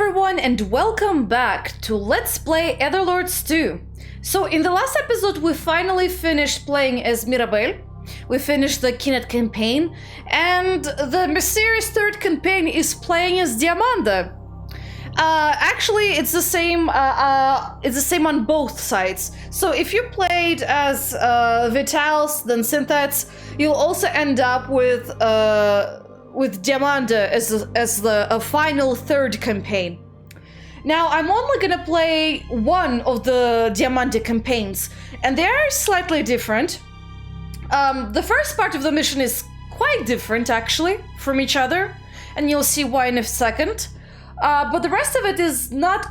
everyone and welcome back to Let's Play Etherlords 2. So in the last episode we finally finished playing as Mirabel. We finished the Kinet campaign and the mysterious third campaign is playing as Diamanda. Actually it's the same on both sides. So if you played as Vitals then Synthets, you'll also end up with Diamanda as the final third campaign. Now I'm only gonna play one of the Diamanda campaigns, and they are slightly different. The first part of the mission is quite different actually from each other, and you'll see why in a second. But the rest of it is not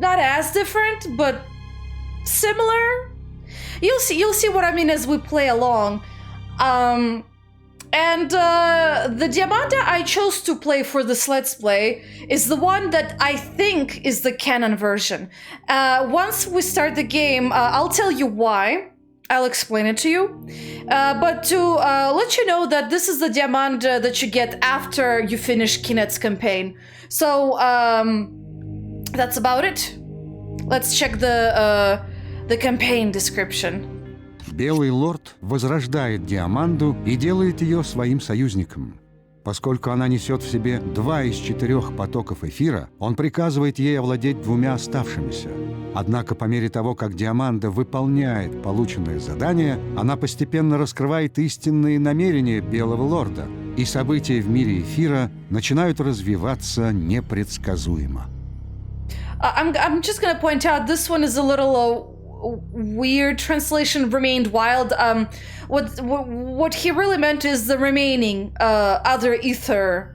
as different, but similar. You'll see what I mean as we play along. And the Diamanda I chose to play for this Let's Play is the one that I think is the canon version. Once we start the game, I'll tell you why. I'll explain it to you. But to let you know that this is the Diamanda that you get after you finish Kinet's campaign. So that's about it. Let's check the campaign description. Белый лорд возрождает Диаманду и делает ее своим союзником. Поскольку она несет в себе 2 из 4 потоков эфира, он приказывает ей овладеть 2 оставшимися. Однако по мере того, как Диаманда выполняет полученное задание, она постепенно раскрывает истинные намерения Белого лорда, и события в мире эфира начинают развиваться непредсказуемо. I'm just gonna point out this one is a little weird translation, remained wild. What he really meant is the remaining other ether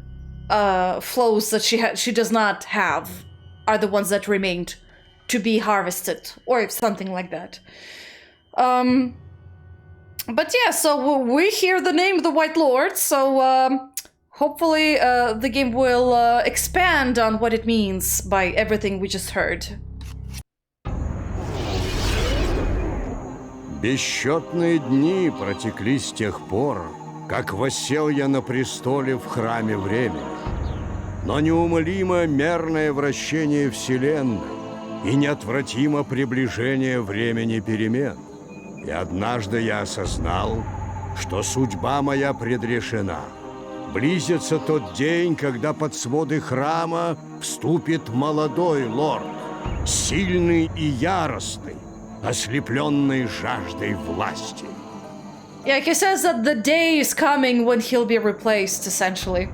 flows that she does not have are the ones that remained to be harvested or something like that. But yeah, so we hear the name of the White Lord, so hopefully the game will expand on what it means by everything we just heard. Бесчетные дни протекли с тех пор, как воссел я на престоле в храме времени. Но неумолимо мерное вращение Вселенной и неотвратимо приближение времени перемен. И однажды я осознал, что судьба моя предрешена. Близится тот день, когда под своды храма вступит молодой лорд, сильный и яростный, ослепленный жаждой власти. Yeah, he says that the day is coming when he'll be replaced, essentially.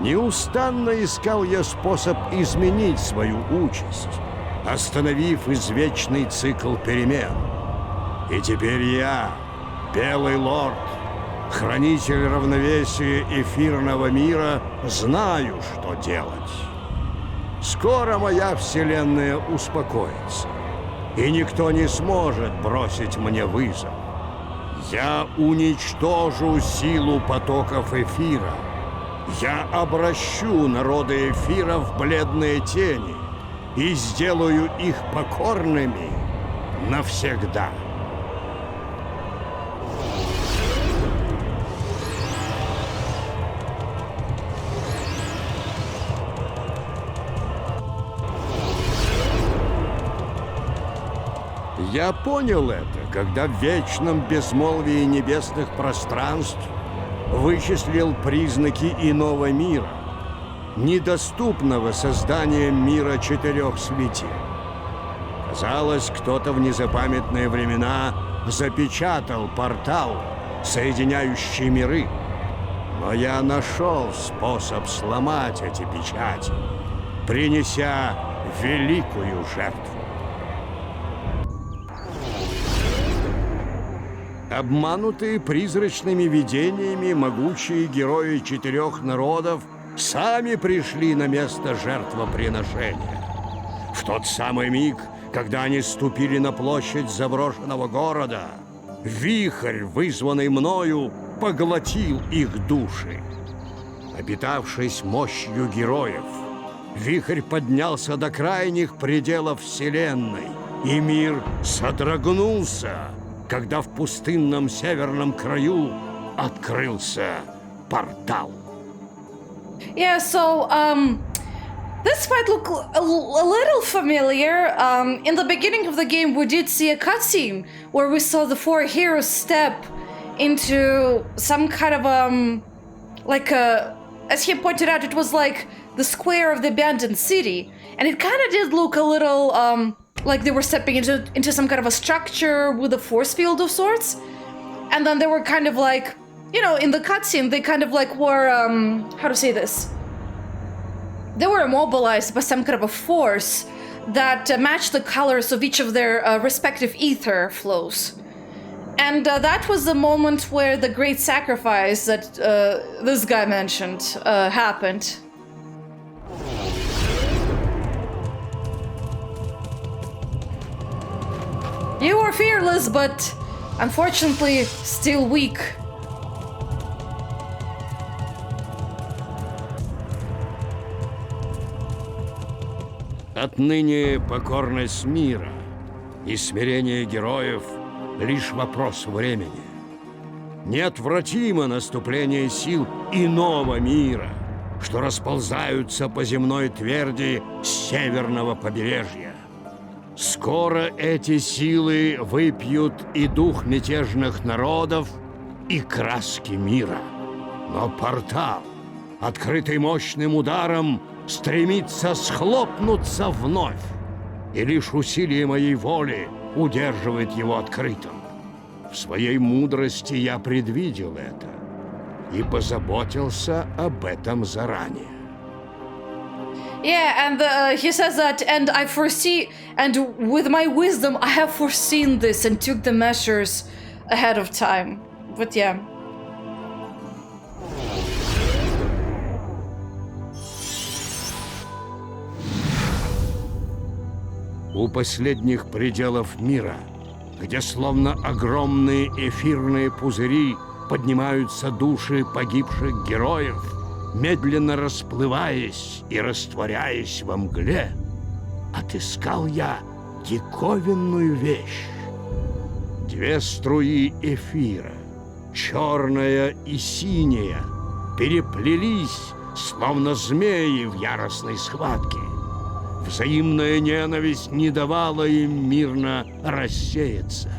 Неустанно искал я способ изменить свою участь, остановив извечный цикл перемен. И теперь я, Белый лорд, хранитель равновесия эфирного мира, знаю, что делать. Скоро моя вселенная успокоится, и никто не сможет бросить мне вызов. Я уничтожу силу потоков эфира. Я обращу народы эфира в бледные тени и сделаю их покорными навсегда. Я понял это, когда в вечном безмолвии небесных пространств вычислил признаки иного мира, недоступного созданием мира 4 светил. Казалось, кто-то в незапамятные времена запечатал портал, соединяющий миры. Но я нашел способ сломать эти печати, принеся великую жертву. Обманутые призрачными видениями могучие герои 4 народов сами пришли на место жертвоприношения. В тот самый миг, когда они ступили на площадь заброшенного города, вихрь, вызванный мною, поглотил их души. Напитавшись мощью героев, вихрь поднялся до крайних пределов Вселенной, и мир содрогнулся, когда в пустынном северном краю открылся портал. Yeah, so, this might look a little familiar. In the beginning of the game, we did see a cutscene where we saw the four heroes step into some kind of, as he pointed out, it was like the square of the abandoned city. And it kind of did look a little, like they were stepping into some kind of a structure with a force field of sorts. And then they were kind of like, you know, in the cutscene, they kind of like were, how to say this? They were immobilized by some kind of a force that matched the colors of each of their respective ether flows. And that was the moment where the great sacrifice that this guy mentioned happened. You were fearless, but unfortunately still weak. Отныне покорность мира и смирение героев — лишь вопрос времени. Неотвратимо наступление сил иного мира, что расползаются по земной тверди с северного побережья. Скоро эти силы выпьют и дух мятежных народов, и краски мира. Но портал, открытый мощным ударом, стремится схлопнуться вновь, и лишь усилие моей воли удерживает его открытым. В своей мудрости я предвидел это и позаботился об этом заранее. Yeah, and he says that, and I foresee, and with my wisdom, I have foreseen this and took the measures ahead of time. But yeah. У последних пределов мира, где словно огромные эфирные пузыри поднимаются души погибших героев, медленно расплываясь и растворяясь во мгле, отыскал я диковинную вещь. Две струи эфира, черная и синяя, переплелись, словно змеи в яростной схватке. Взаимная ненависть не давала им мирно рассеяться.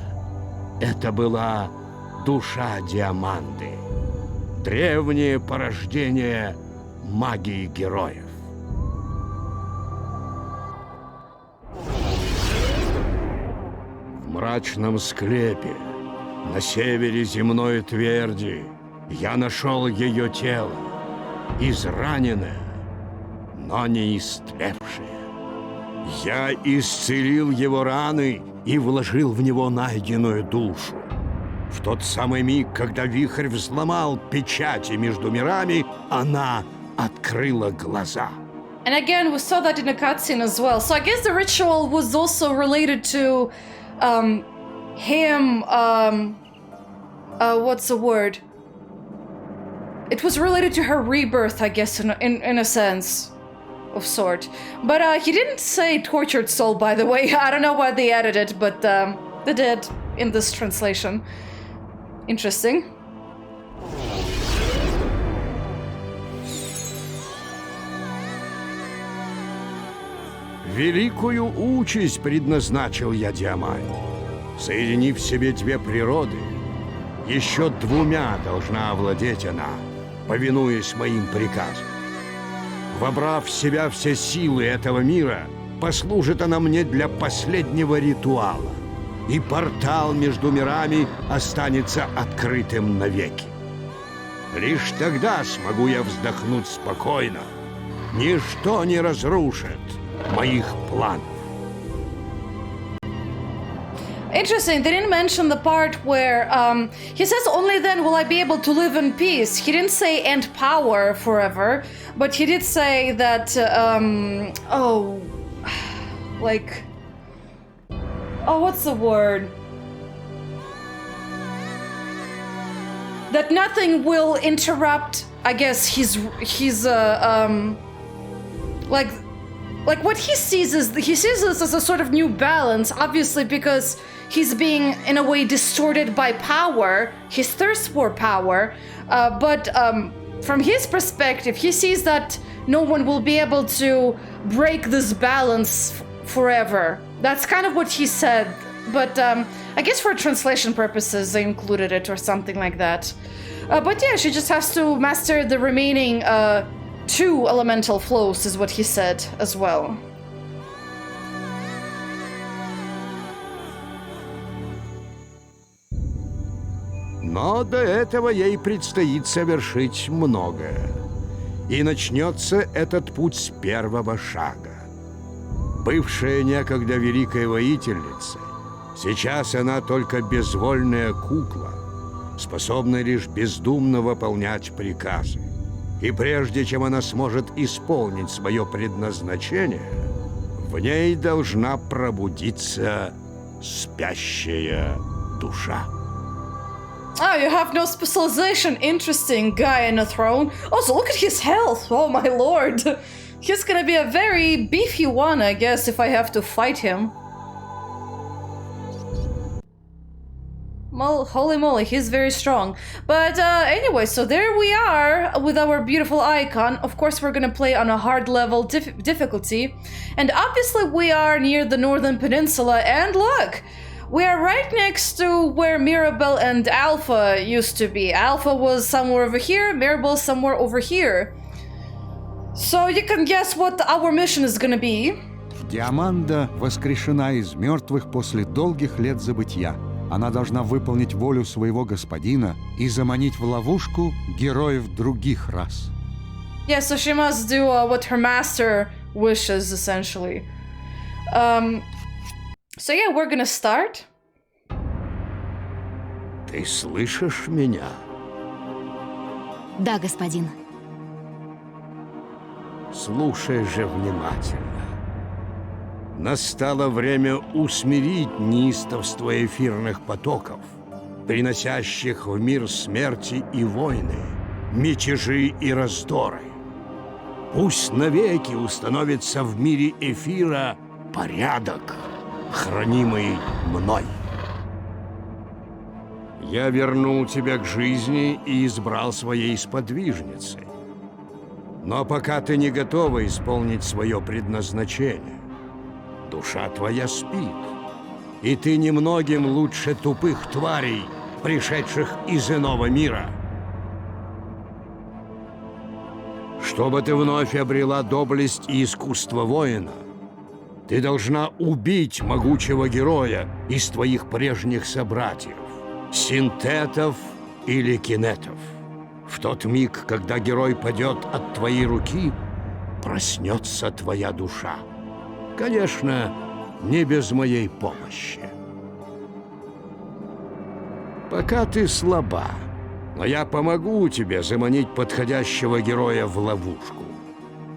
Это была душа Диаманды, древнее порождение магии героев. В мрачном склепе на севере земной тверди я нашел ее тело, израненное, но не истлевшее. Я исцелил его раны и вложил в него найденную душу. В тот самый миг, когда вихрь взломал печати между мирами, она открыла глаза. And again, we saw that in a cutscene as well. So I guess the ritual was also related to him. What's the word? It was related to her rebirth, I guess, in a sense of sort. But he didn't say tortured soul, by the way. I don't know why they added it, but they did in this translation. Interesting. Великую участь предназначил я Диаманте, соединив в себе две природы. Еще двумя должна овладеть она, повинуясь моим приказам. Вобрав в себя все силы этого мира, послужит она мне для последнего ритуала, и портал между мирами останется открытым навеки. Лишь тогда смогу я вздохнуть спокойно. Ничто не разрушит моих планов. Interesting, they didn't mention the part where he says only then will I be able to live in peace. He didn't say and power forever, but he did say that, what's the word? That nothing will interrupt, I guess, his like what he sees this as a sort of new balance, obviously, because he's being, in a way, distorted by power, his thirst for power, but from his perspective, he sees that no one will be able to break this balance forever. That's kind of what he said, but I guess for translation purposes they included it or something like that. But yeah, she just has to master the remaining 2 elemental flows, is what he said as well. Но до этого ей предстоит совершить многое. И начнется этот путь с первого шага. Бывшая некогда великая воительница, сейчас она только безвольная кукла, способная лишь бездумно выполнять приказы. И прежде чем она сможет исполнить свое предназначение, в ней должна пробудиться спящая душа. Oh, you have no specialization. Interesting. Guy in a throne. Also, look at his health. Oh my lord. He's gonna be a very beefy one, I guess, if I have to fight him. Well, holy moly, he's very strong. But anyway, so there we are with our beautiful icon. Of course, we're gonna play on a hard level difficulty. And obviously we are near the Northern Peninsula, and look! We are right next to where Mirabelle and Alpha used to be. Alpha was somewhere over here, Mirabelle somewhere over here. So you can guess what our mission is gonna be. Диаманда воскрешена из мертвых после долгих лет забытья. Она должна выполнить волю своего господина и заманить в ловушку героев других рас. Yeah, so she must do what her master wishes, essentially. So yeah, we're gonna start. Ты слышишь меня? Да, господин. Слушай же внимательно. Настало время усмирить неистовство эфирных потоков, приносящих в мир смерти и войны, мятежи и раздоры. Пусть навеки установится в мире эфира порядок, хранимый мной. Я вернул тебя к жизни и избрал своей сподвижницей. Но пока ты не готова исполнить свое предназначение, душа твоя спит, и ты немногим лучше тупых тварей, пришедших из иного мира. Чтобы ты вновь обрела доблесть и искусство воина, ты должна убить могучего героя из твоих прежних собратьев, синтетов или кинетов. В тот миг, когда герой падет от твоей руки, проснется твоя душа. Конечно, не без моей помощи. Пока ты слаба, но я помогу тебе заманить подходящего героя в ловушку.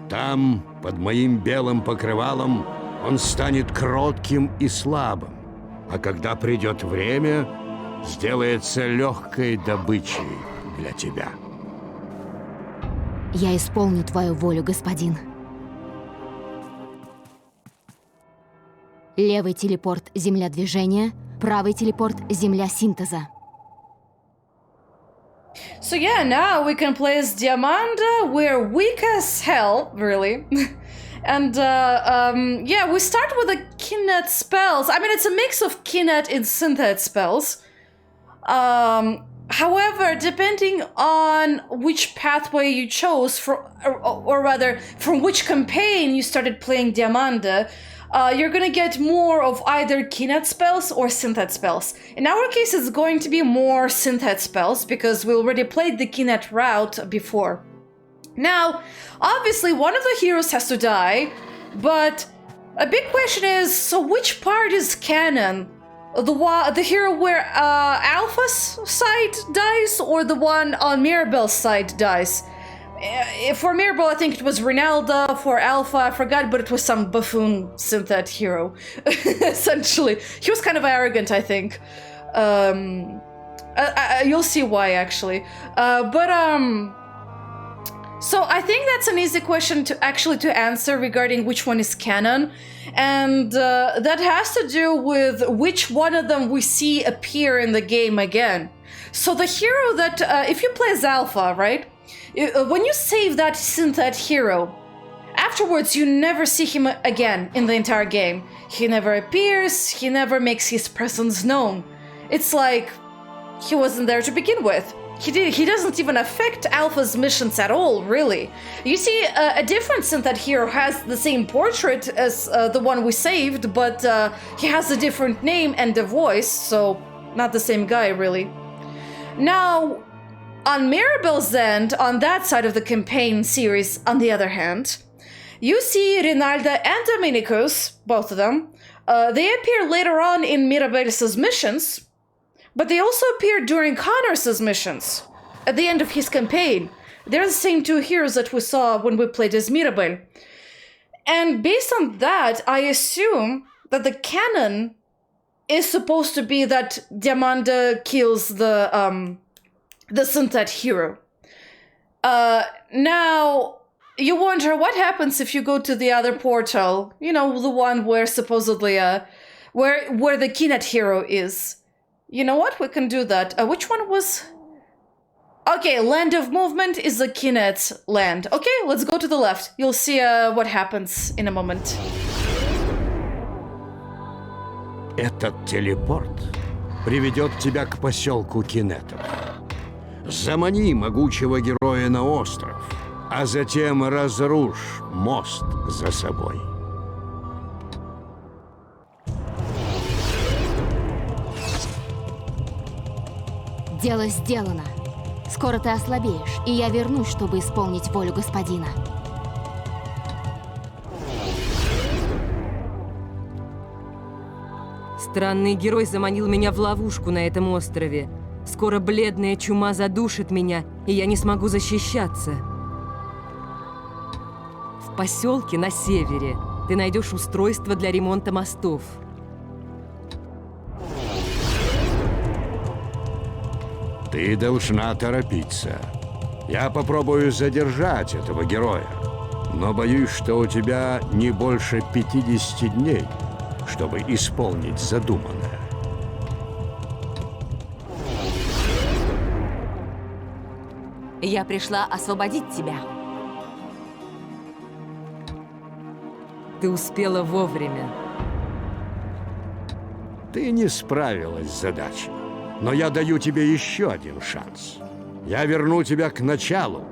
Там, под моим белым покрывалом, он станет кротким и слабым, а когда придет время, сделается легкой добычей для тебя. Я исполню твою волю, господин. Левый телепорт — земля движения, правый телепорт — земля синтеза. So yeah, now we can play as Diamanda. We're weak as hell, really. And yeah, we start with the Kinet spells. I mean, it's a mix of Kinet and Synthet spells. However, depending on which pathway you chose, or rather, from which campaign you started playing Diamanda, you're gonna get more of either Kinet spells or Synthet spells. In our case, it's going to be more Synthet spells, because we already played the Kinet route before. Now, obviously, one of the heroes has to die, but a big question is, so which part is canon? The hero where Alpha's side dies, or the one on Mirabelle's side dies? For Mirabelle, I think it was Rinalda. For Alpha, I forgot, but it was some buffoon Synthet hero, essentially. He was kind of arrogant, I think. You'll see why, actually. So I think that's an easy question to answer regarding which one is canon, and that has to do with which one of them we see appear in the game again. So the hero that, if you play as Alpha, right? When you save that synth hero, afterwards you never see him again in the entire game. He never appears, he never makes his presence known. It's like he wasn't there to begin with. He doesn't even affect Alpha's missions at all, really. You see a difference in that hero has the same portrait as the one we saved, but he has a different name and a voice, so not the same guy, really. Now, on Mirabel's end, on that side of the campaign series, on the other hand, you see Rinalda and Dominicus, both of them. They appear later on in Mirabel's missions, but they also appear during Connor's missions, at the end of his campaign. They're the same two heroes that we saw when we played as Mirabel. And based on that, I assume that the canon is supposed to be that Diamanda kills the synth hero. Now, you wonder what happens if you go to the other portal, you know, the one where supposedly, where the Kinet hero is. You know what? We can do that. Which one was... Okay, Land of Movement is the Kinet land. Okay, let's go to the left. You'll see what happens in a moment. Этот телепорт приведет тебя к поселку Кинетов. Замани могучего героя на остров, а затем разрушь мост за собой. Дело сделано. Скоро ты ослабеешь, и я вернусь, чтобы исполнить волю господина. Странный герой заманил меня в ловушку на этом острове. Скоро бледная чума задушит меня, и я не смогу защищаться. В поселке на севере ты найдешь устройство для ремонта мостов. Ты должна торопиться. Я попробую задержать этого героя, но боюсь, что у тебя не больше 50 дней, чтобы исполнить задуманное. Я пришла освободить тебя. Ты успела вовремя. Ты не справилась с задачей, но я даю тебе еще один шанс. Я верну тебя к началу,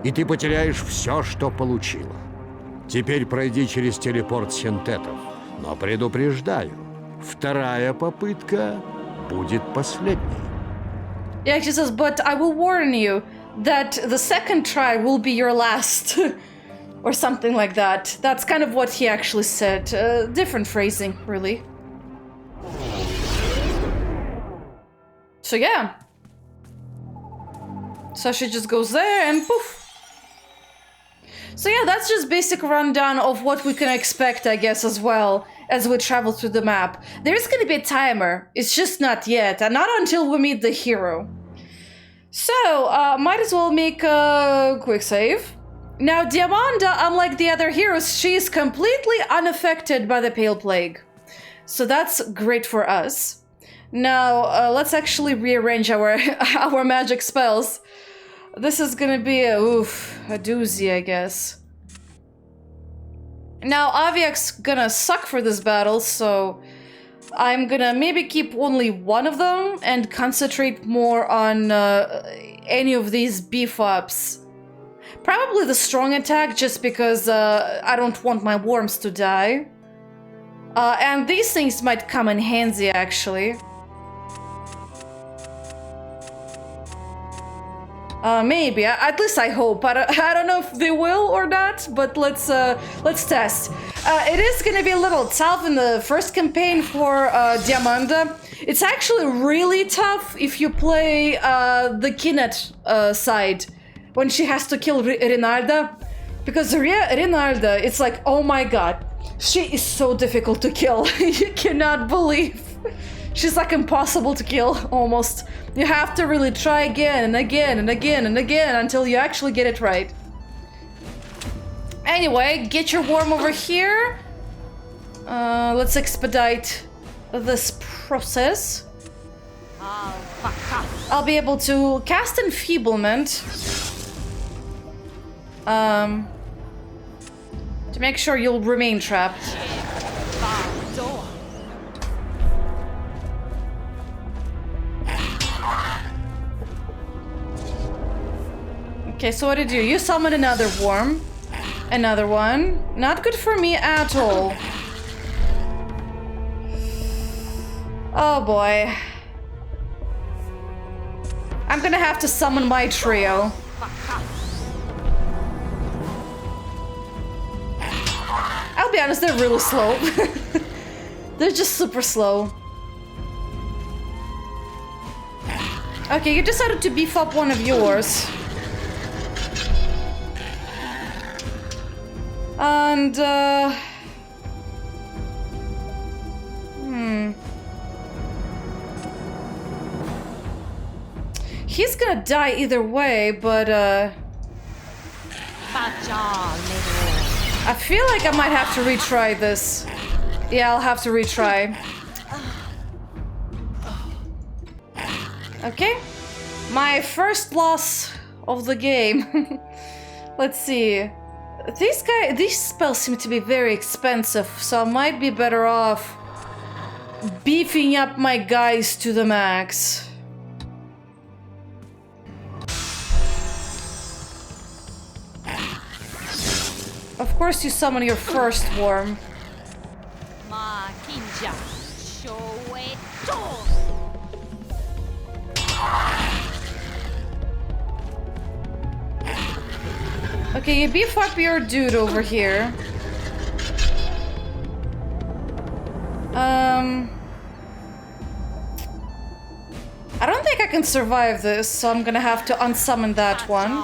и ты потеряешь все, что получила. Теперь пройди через телепорт синтетов, но предупреждаю, вторая попытка будет последней. Yeah, she says, but I will warn you that the second try will be your last. Or something like that. That's kind of what he actually said. Different phrasing, really. So yeah. So she just goes there and poof. So yeah, that's just basic rundown of what we can expect, I guess, as well as we travel through the map. There's gonna be a timer. It's just not yet, and not until we meet the hero. So, might as well make a quick save. Now, Diamanda, unlike the other heroes, she is completely unaffected by the Pale Plague. So that's great for us. Now, let's actually rearrange our our magic spells. This is gonna be a doozy, I guess. Now, Aviak's gonna suck for this battle, so I'm gonna maybe keep only one of them and concentrate more on any of these beef-ups. Probably the strong attack, just because I don't want my worms to die. And these things might come in handy, actually. Maybe. At least I hope. I don't know if they will or not, but let's test. It is gonna be a little tough in the first campaign for Diamanda. It's actually really tough if you play the Kinet side, when she has to kill Rinalda. Because Rinalda, it's like, oh my god, she is so difficult to kill. You cannot believe. She's like impossible to kill, almost. You have to really try again and again and again and again until you actually get it right. Anyway, get your worm over here. Let's expedite this process. I'll be able to cast Enfeeblement. To make sure you'll remain trapped. Okay, so what did you do? You summon another worm. Another one. Not good for me at all. Oh boy. I'm gonna have to summon my trio. I'll be honest, they're really slow. They're just super slow. Okay, you decided to beef up one of yours. And, he's gonna die either way, but, I feel like I might have to retry this. Yeah, I'll have to retry. Okay. My first loss of the game. Let's see. These spells seem to be very expensive, so I might be better off beefing up my guys to the max. Of course you summon your first worm. Okay, you beef up your dude over here. I don't think I can survive this, so I'm gonna have to unsummon that one.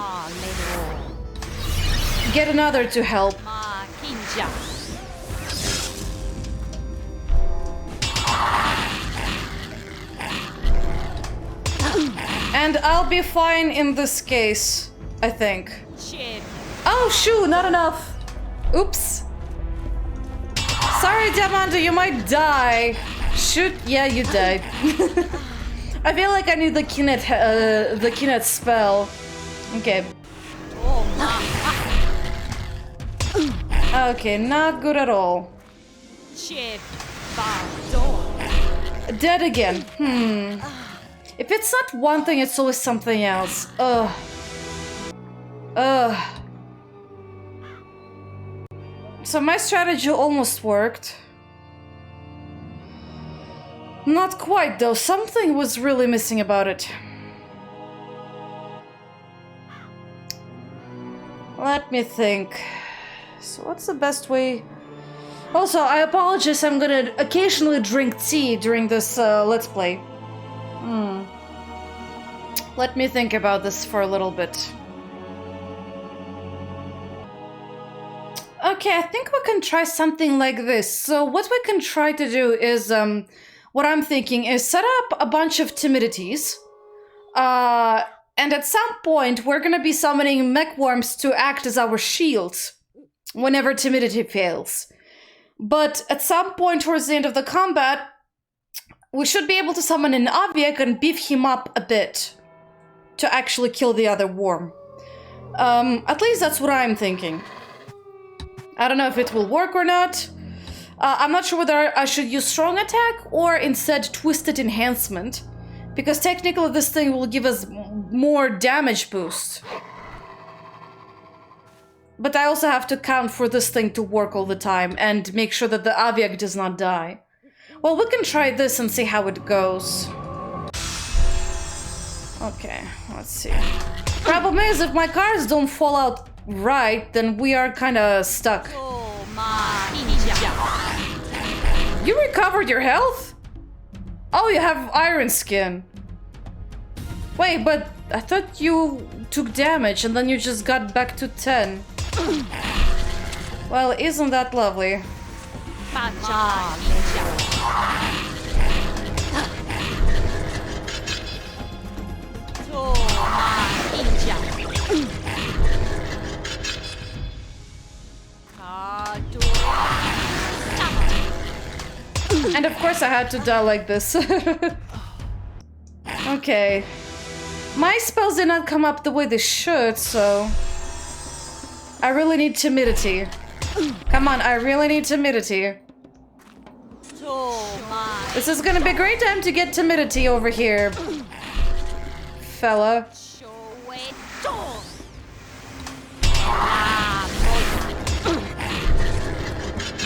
Get another to help. And I'll be fine in this case, I think. Oh, shoot, not enough. Oops. Sorry, Diamante, you might die. Shoot, yeah, you died. I feel like I need the Kinet spell. Okay. Okay, not good at all. Dead again. If it's not one thing, it's always something else. Ugh. So my strategy almost worked. Not quite, though. Something was really missing about it. Let me think. So what's the best way? Also, I apologize, I'm gonna occasionally drink tea during this Let's Play. Let me think about this for a little bit. Okay, I think we can try something like this. So what we can try to do is, what I'm thinking is set up a bunch of timidities. And at some point, we're gonna be summoning mech worms to act as our shields whenever timidity fails. But at some point towards the end of the combat, we should be able to summon an Aviak and beef him up a bit to actually kill the other worm. At least that's what I'm thinking. I don't know if it will work or not. I'm not sure whether I should use strong attack or instead twisted enhancement, because technically this thing will give us more damage boost. But I also have to count for this thing to work all the time and make sure that the Aviak does not die. Well, we can try this and see how it goes. Okay, let's see. Problem is, if my cards don't fall out right, then we are kinda stuck. You recovered your health? Oh, you have iron skin. Wait, but I thought you took damage and then you just got back to 10. Well, isn't that lovely? course I had to die like this. Okay. My spells did not come up the way they should, so... I really need timidity. Come on, I really need timidity. This is gonna be a great time to get timidity over here, fella.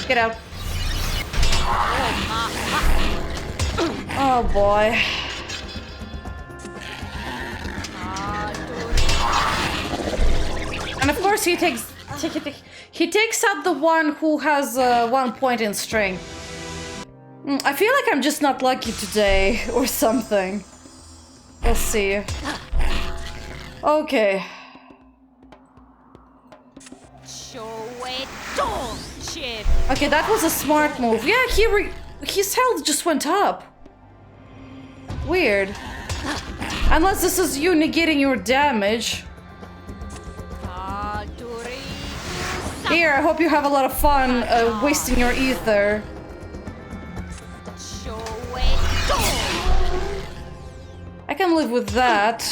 Get out. Oh boy. And of course he takes out the one who has 1 point in strength. I feel like I'm just not lucky today or something. We'll see. Okay. Okay, that was a smart move. Yeah, his health just went up. Weird. Unless this is you negating your damage. Here, I hope you have a lot of fun wasting your ether. I can live with that.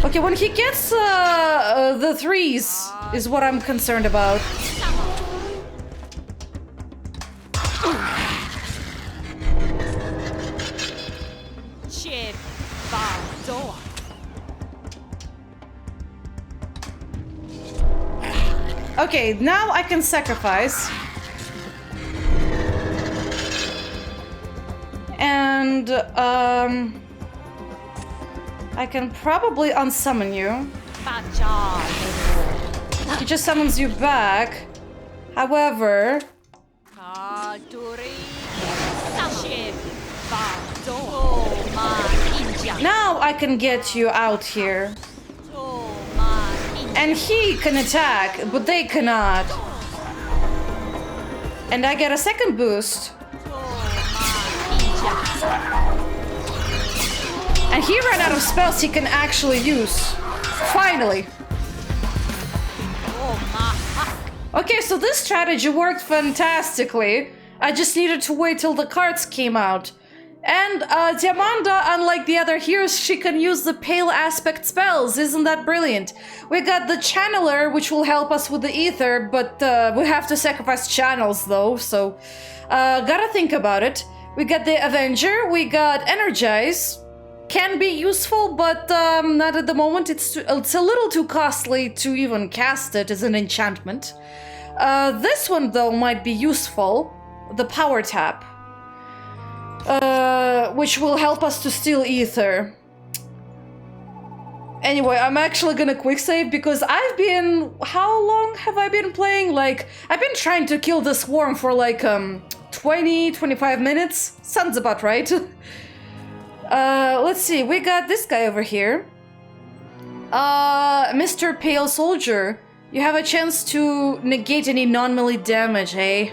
Okay, when he gets the threes is what I'm concerned about. Okay, now I can sacrifice. And, I can probably unsummon you. He just summons you back. However... Now I can get you out here. And he can attack, but they cannot. And I get a second boost. And he ran out of spells he can actually use. Finally. Okay, so this strategy worked fantastically. I just needed to wait till the cards came out. And Diamanda, unlike the other heroes, she can use the pale aspect spells. Isn't that brilliant? We got the channeler, which will help us with the ether, but we have to sacrifice channels though, so gotta think about it. We got the Avenger, we got Energize. Can be useful, but not at the moment. It's a little too costly to even cast it as an enchantment. This one though might be useful. The Power Tap. Which will help us to steal ether. Anyway, I'm actually gonna quick save because I've been... How long have I been playing? Like, I've been trying to kill this worm for like 20-25 minutes. Sounds about right. Let's see, we got this guy over here. Mr. Pale Soldier. You have a chance to negate any non-melee damage, eh?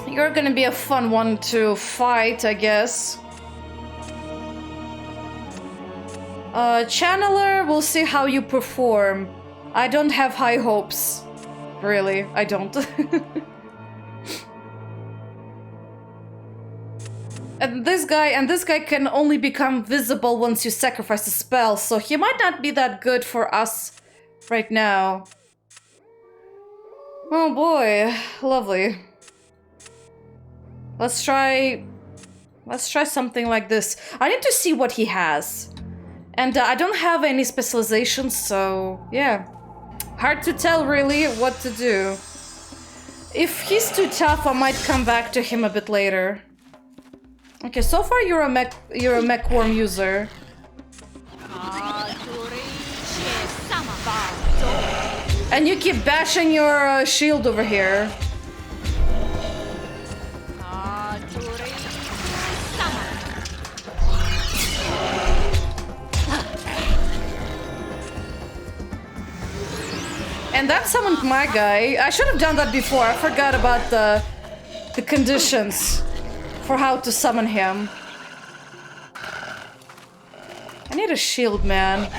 You're gonna be a fun one to fight, I guess. Channeler, we'll see how you perform. I don't have high hopes. Really, I don't. And this guy can only become visible once you sacrifice a spell, so he might not be that good for us right now. Oh boy, lovely. Let's try something like this. I need to see what he has. And I don't have any specializations, so yeah. Hard to tell really what to do. If he's too tough, I might come back to him a bit later. Okay, so far you're a mech worm user. And you keep bashing your shield over here. And that summoned my guy. I should have done that before. I forgot about the conditions for how to summon him. I need a shield, man.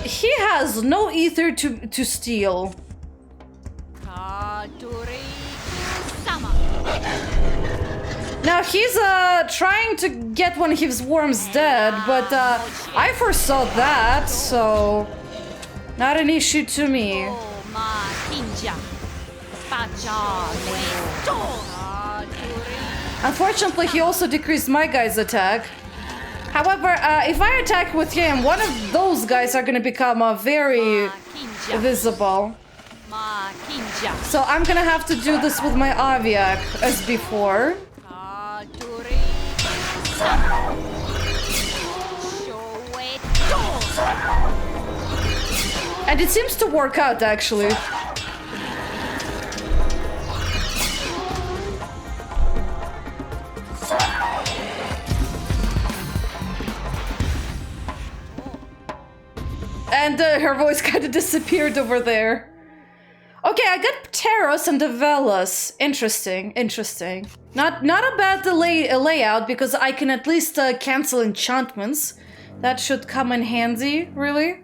He has no ether to steal. he's trying to get one of his worms dead, but I foresaw that, so not an issue to me. Unfortunately, he also decreased my guy's attack. However, if I attack with him, one of those guys are gonna become very visible. So I'm gonna have to do this with my Aviak as before. And it seems to work out, actually. And her voice kind of disappeared over there. Okay, I got Pteros and Velas. Interesting, interesting. Not a bad layout, because I can at least cancel enchantments. That should come in handy, really.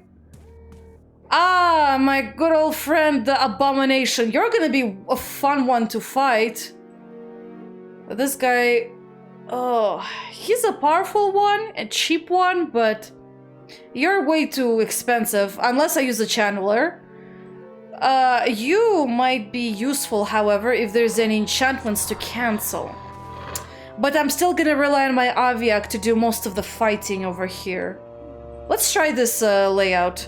Ah, my good old friend, the Abomination. You're gonna be a fun one to fight. This guy... Oh, he's a powerful one, a cheap one, but... You're way too expensive, unless I use a channeler. You might be useful, however, if there's any enchantments to cancel. But I'm still gonna rely on my Aviak to do most of the fighting over here. Let's try this layout.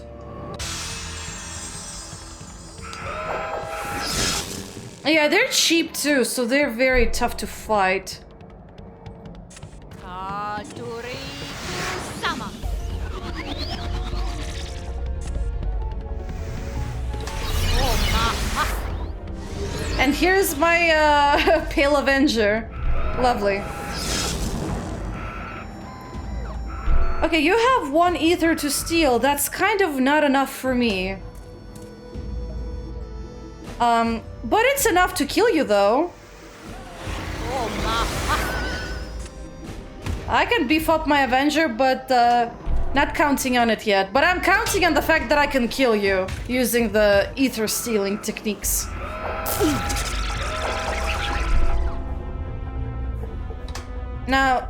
Yeah, they're cheap too, so they're very tough to fight. And here's my Pale Avenger. Lovely. Okay, you have one ether to steal. That's kind of not enough for me. But it's enough to kill you, though. I can beef up my Avenger, but not counting on it yet. But I'm counting on the fact that I can kill you using the ether stealing techniques. Now,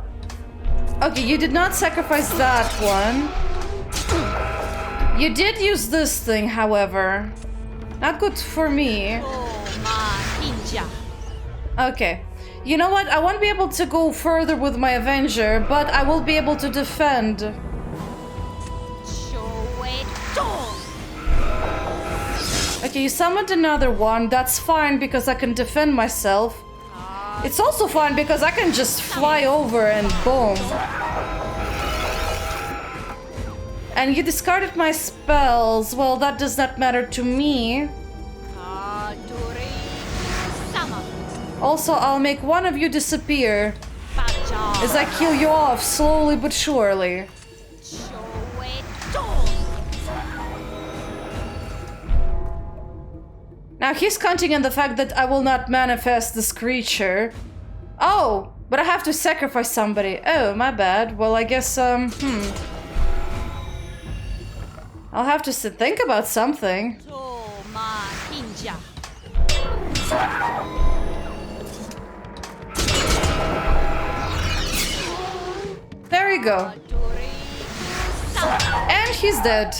okay, you did not sacrifice that one. You did use this thing, however. Not good for me. Okay. You know what? I won't be able to go further with my Avenger, but I will be able to defend. Okay, you summoned another one. That's fine because I can defend myself. It's also fine because I can just fly over and boom. And you discarded my spells. Well, that does not matter to me. Also, I'll make one of you disappear as I kill you off slowly but surely. Now he's counting on the fact that I will not manifest this creature. Oh, but I have to sacrifice somebody. Oh, my bad. Well, I guess, I'll have to think about something. There we go. And he's dead.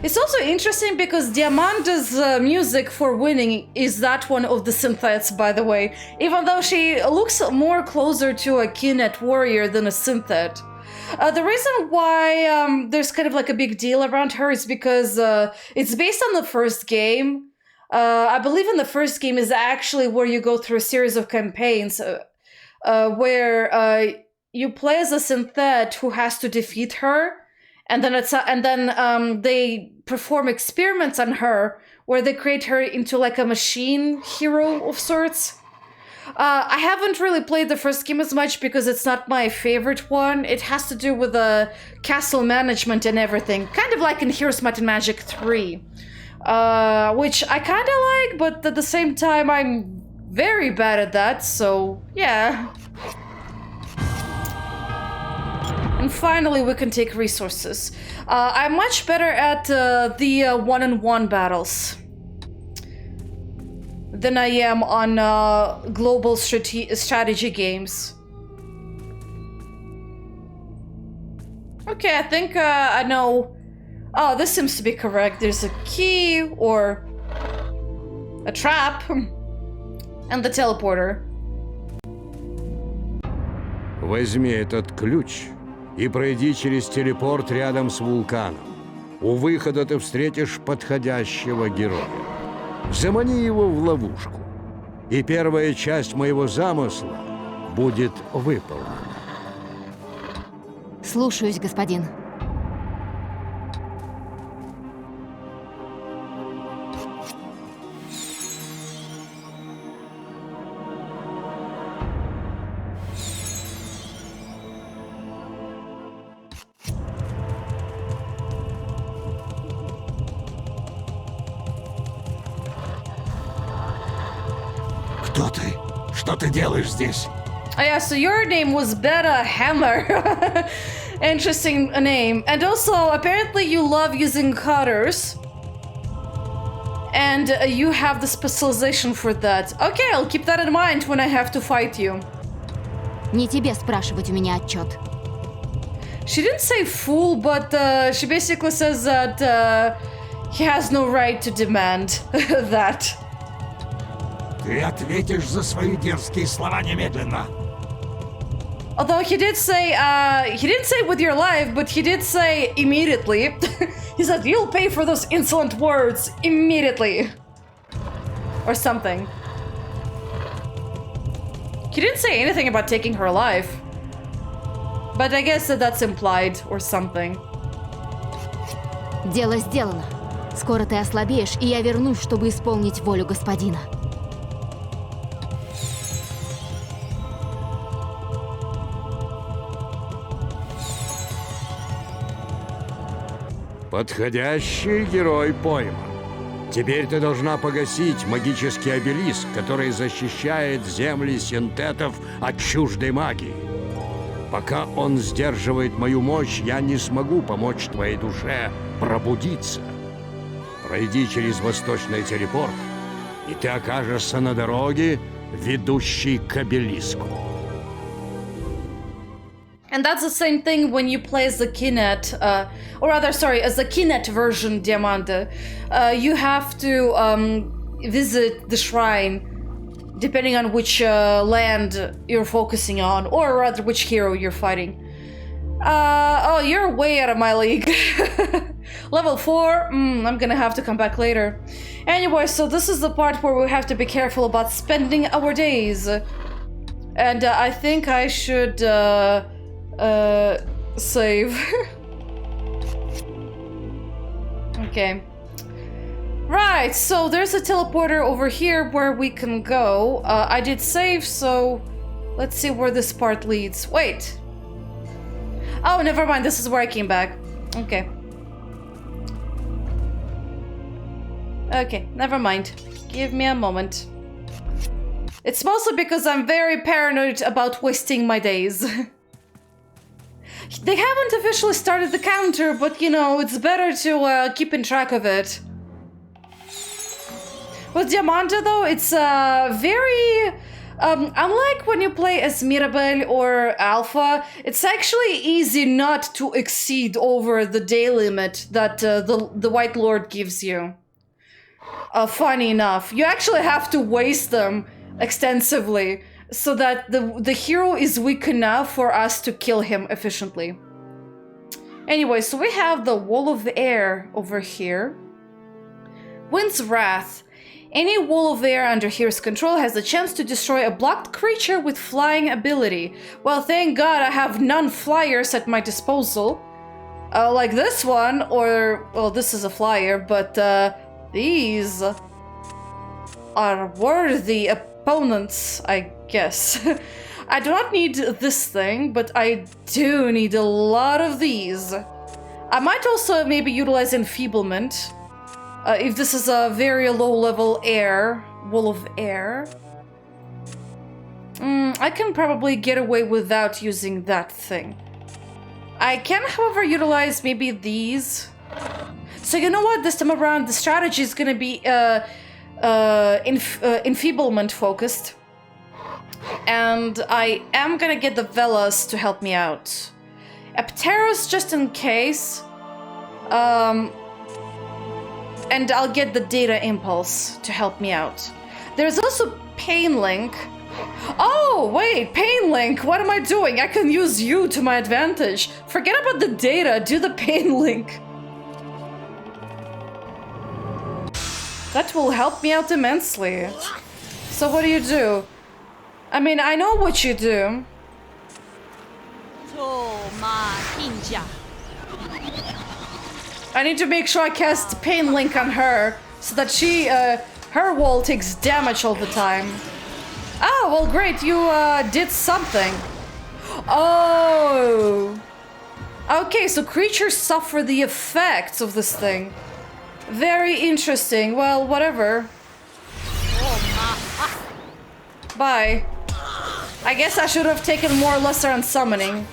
It's also interesting because Diamanda's music for winning is that one of the synthets, by the way, even though she looks more closer to a Kinet warrior than a synthet. The reason why there's kind of like a big deal around her is because it's based on the first game. I believe in the first game is actually where you go through a series of campaigns where you play as a synthet who has to defeat her. And then they perform experiments on her where they create her into like a machine hero of sorts. I haven't really played the first game as much because it's not my favorite one. It has to do with the castle management and everything. Kind of like in Heroes Might and Magic 3. Which I kind of like, but at the same time I'm very bad at that, so yeah. And finally, we can take resources. I'm much better at the one-on-one battles. than I am on global strategy games. Okay, I think I know. Oh, this seems to be correct. There's a key or a trap and the teleporter. Возьми этот ключ и пройди через телепорт рядом с вулканом. У выхода ты встретишь подходящего героя. Замани его в ловушку, и первая часть моего замысла будет выполнена. Слушаюсь, господин. Кто ты? Что ты делаешь здесь? Oh yeah, so your name was Beta Hammer. Interesting name. And also, apparently you love using cutters. And you have the specialization for that. Okay, I'll keep that in mind when I have to fight you. Не тебе спрашивать у меня отчет. She didn't say fool, but she basically says that he has no right to demand that. Ты ответишь за свои дерзкие слова немедленно. Although he didn't say with your life, but he did say immediately. He said, you'll pay for those insolent words immediately. Or something. He didn't say anything about taking her life. But I guess that's implied or something. Дело сделано. Скоро ты ослабеешь, и я вернусь, чтобы исполнить волю господина. Подходящий герой пойман. Теперь ты должна погасить магический обелиск, который защищает земли синтетов от чуждой магии. Пока он сдерживает мою мощь, я не смогу помочь твоей душе пробудиться. Пройди через восточный телепорт, и ты окажешься на дороге, ведущей к обелиску. And that's the same thing when you play as the Kinet, or rather, sorry, as the Kinet version, Diamante. You have to visit the shrine, depending on which land you're focusing on, or rather, which hero you're fighting. Oh, you're way out of my league. Level 4, I'm gonna have to come back later. Anyway, so this is the part where we have to be careful about spending our days. And I think I should save. Okay. Right, so there's a teleporter over here where we can go. I did save, so let's see where this part leads. Wait. Oh, never mind, this is where I came back. Okay. Okay, never mind. Give me a moment. It's mostly because I'm very paranoid about wasting my days. They haven't officially started the counter, but you know, it's better to keep in track of it. With Diamante though, it's very... unlike when you play as Mirabelle or Alpha, it's actually easy not to exceed over the day limit that the White Lord gives you. Funny enough, you actually have to waste them extensively so that the hero is weak enough for us to kill him efficiently. Anyway, so we have the Wall of Air over here. Wind's Wrath. Any wall of air under hero's control has the chance to destroy a blocked creature with flying ability. Well, thank God I have non-flyers at my disposal. Like this one, or... well, this is a flyer, but these are worthy opponents, I guess. I do not need this thing, but I do need a lot of these. I might also maybe utilize Enfeeblement. If this is a very low-level wall of air. I can probably get away without using that thing. I can, however, utilize maybe these. So you know what? This time around, the strategy is gonna be enfeeblement focused. And I am gonna get the Velas to help me out. Apteros just in case. And I'll get the Data Impulse to help me out. There's also Pain Link. Oh, wait, Pain Link, what am I doing? I can use you to my advantage. Forget about the data, do the Pain Link. That will help me out immensely. So what do you do? I mean, I know what you do. I need to make sure I cast Pain Link on her so that she, her wall takes damage all the time. Oh, well, great, you did something. Oh. Okay, so creatures suffer the effects of this thing. Very interesting. Well, whatever. Bye. I guess I should have taken more lesser on summoning.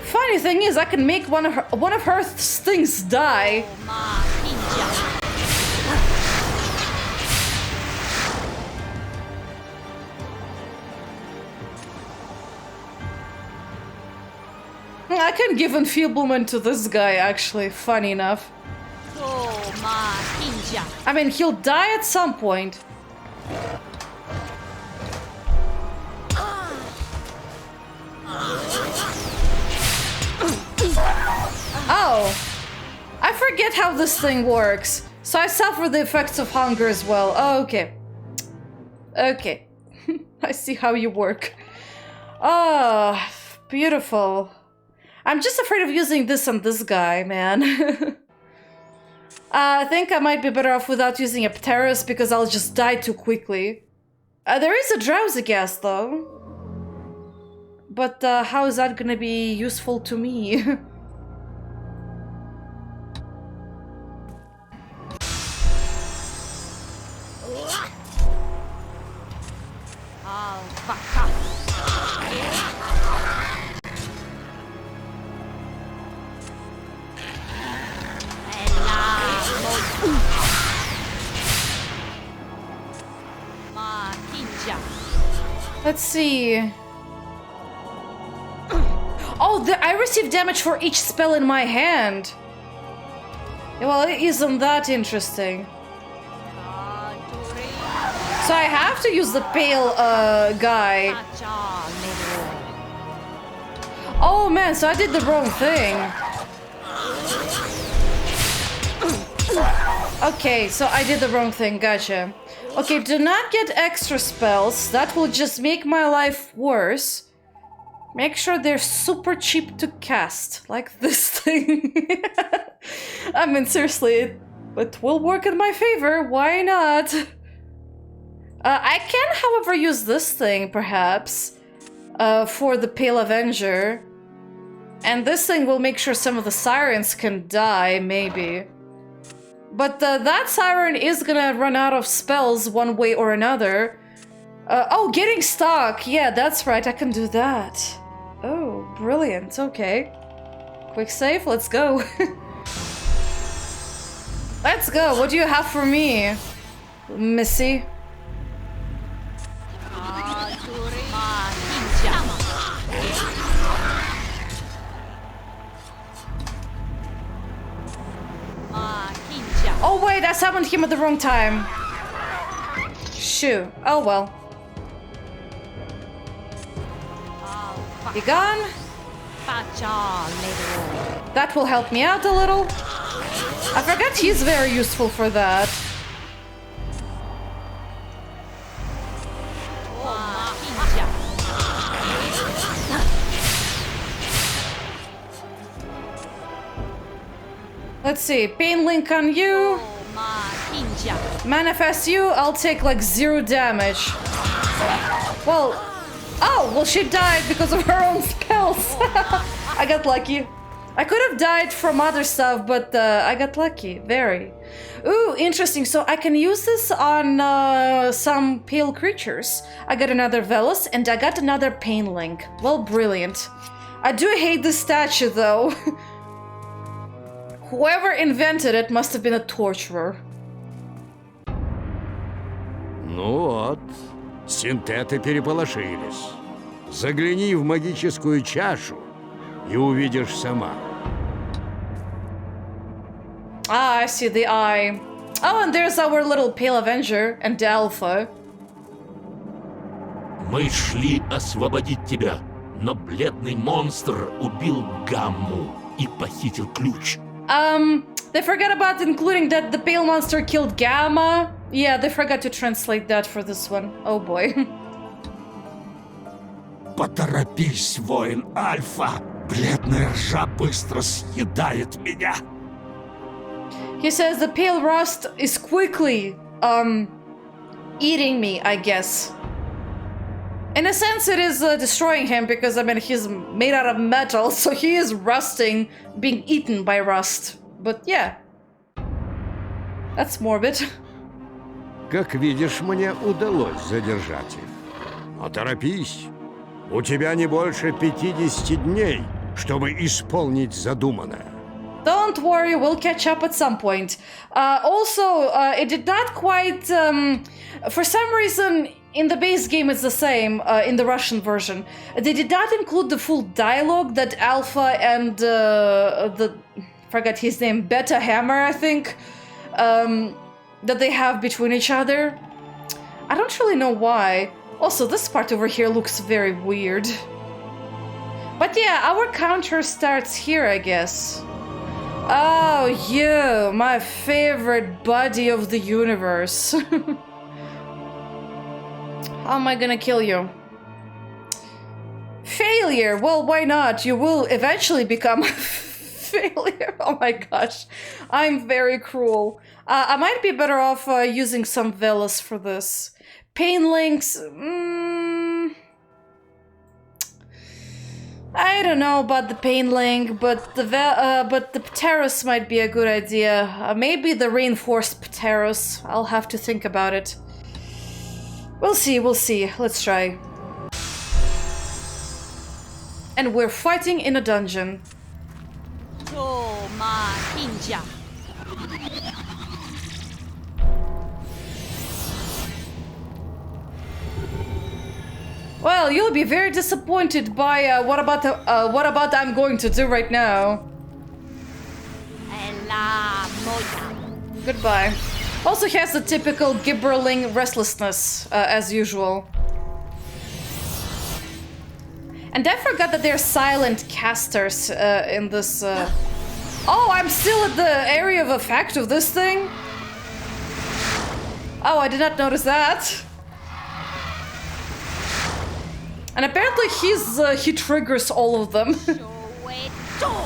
Funny thing is, I can make one of her things die. I can give enfeeblement to this guy, actually, funny enough. I mean, he'll die at some point. Oh, I forget how this thing works. So I suffer the effects of hunger as well. Oh, okay. Okay. I see how you work. Ah, beautiful. I'm just afraid of using this on this guy, man. I think I might be better off without using Apteros because I'll just die too quickly. There is a drowsy gas, though. But how is that gonna be useful to me? Let's see. Oh, I receive damage for each spell in my hand. Well, isn't that interesting? So I have to use the pale guy. Oh man, so I did the wrong thing. Okay, so I did the wrong thing, gotcha. Okay, do not get extra spells. That will just make my life worse. Make sure they're super cheap to cast, like this thing. I mean, seriously, it will work in my favor. Why not? I can, however, use this thing, perhaps, for the Pale Avenger. And this thing will make sure some of the sirens can die, maybe. But that siren is gonna run out of spells one way or another. Oh, getting stuck! Yeah, that's right, I can do that. Oh, brilliant, okay. Quick save, let's go. Let's go, what do you have for me, Missy? Oh wait, I summoned him at the wrong time. Shoo. Oh well. You gone? That will help me out a little. I forgot he's very useful for that. Let's see, Pain Link on you. Manifest you, I'll take like 0 damage. Well, oh, well she died because of her own spells. I got lucky. I could have died from other stuff, but I got lucky, very. Ooh, interesting, so I can use this on some pale creatures. I got another Velos and I got another Pain Link. Well, brilliant. I do hate this statue though. Whoever invented it must have been a torturer. Ну вот, синтеты переполошились. Загляни в магическую чашу и увидишь сама. Ah, I see the eye. Oh, and there's our little pale Avenger and the Alpha. Мы шли освободить тебя, но бледный монстр убил Гамму и похитил ключ. They forgot about including that the pale monster killed Gamma. Yeah, they forgot to translate that for this one. Oh boy. Поторопись, воин Альфа! Бледная ржа быстро съедает меня! He says the pale rust is quickly, eating me, I guess. In a sense, it is destroying him because, I mean, he's made out of metal, so he is rusting, being eaten by rust. But yeah. That's morbid. Как видишь, мне удалось задержать их. Но торопись. У тебя не больше 50 дней, чтобы исполнить задуманное. Don't worry, we'll catch up at some point. Also, it did not quite... for some reason, in the base game it's the same, in the Russian version. They did not include the full dialogue that Alpha and the... forgot his name, Beta Hammer, I think, that they have between each other. I don't really know why. Also, this part over here looks very weird. But yeah, our counter starts here, I guess. Oh, you, my favorite buddy of the universe. How am I gonna kill you? Failure! Well, why not? You will eventually become failure. Oh my gosh. I'm very cruel. I might be better off using some Velas for this. Pain links... I don't know about the pain link, but the Pteros might be a good idea. Maybe the reinforced Pteros. I'll have to think about it. We'll see, we'll see. Let's try. And we're fighting in a dungeon. Well, you'll be very disappointed by what about I'm going to do right now. Goodbye. Also has the typical gibberling restlessness, as usual. And I forgot that they're silent casters in this... Oh, I'm still at the area of effect of this thing? Oh, I did not notice that. And apparently he triggers all of them.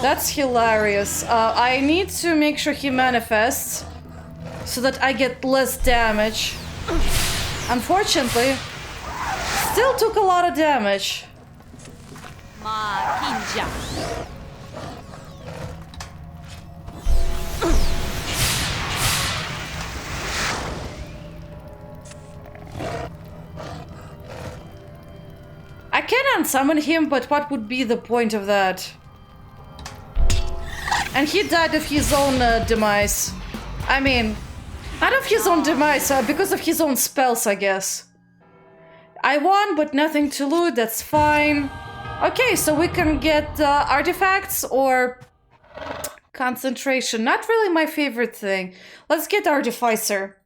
That's hilarious. I need to make sure he manifests so that I get less damage. Unfortunately, still took a lot of damage. I can unsummon him, but what would be the point of that? And he died of his own demise. I mean, not of his own demise, because of his own spells, I guess. I won, but nothing to loot, that's fine. Okay, so we can get artifacts or concentration. Not really my favorite thing. Let's get Artificer.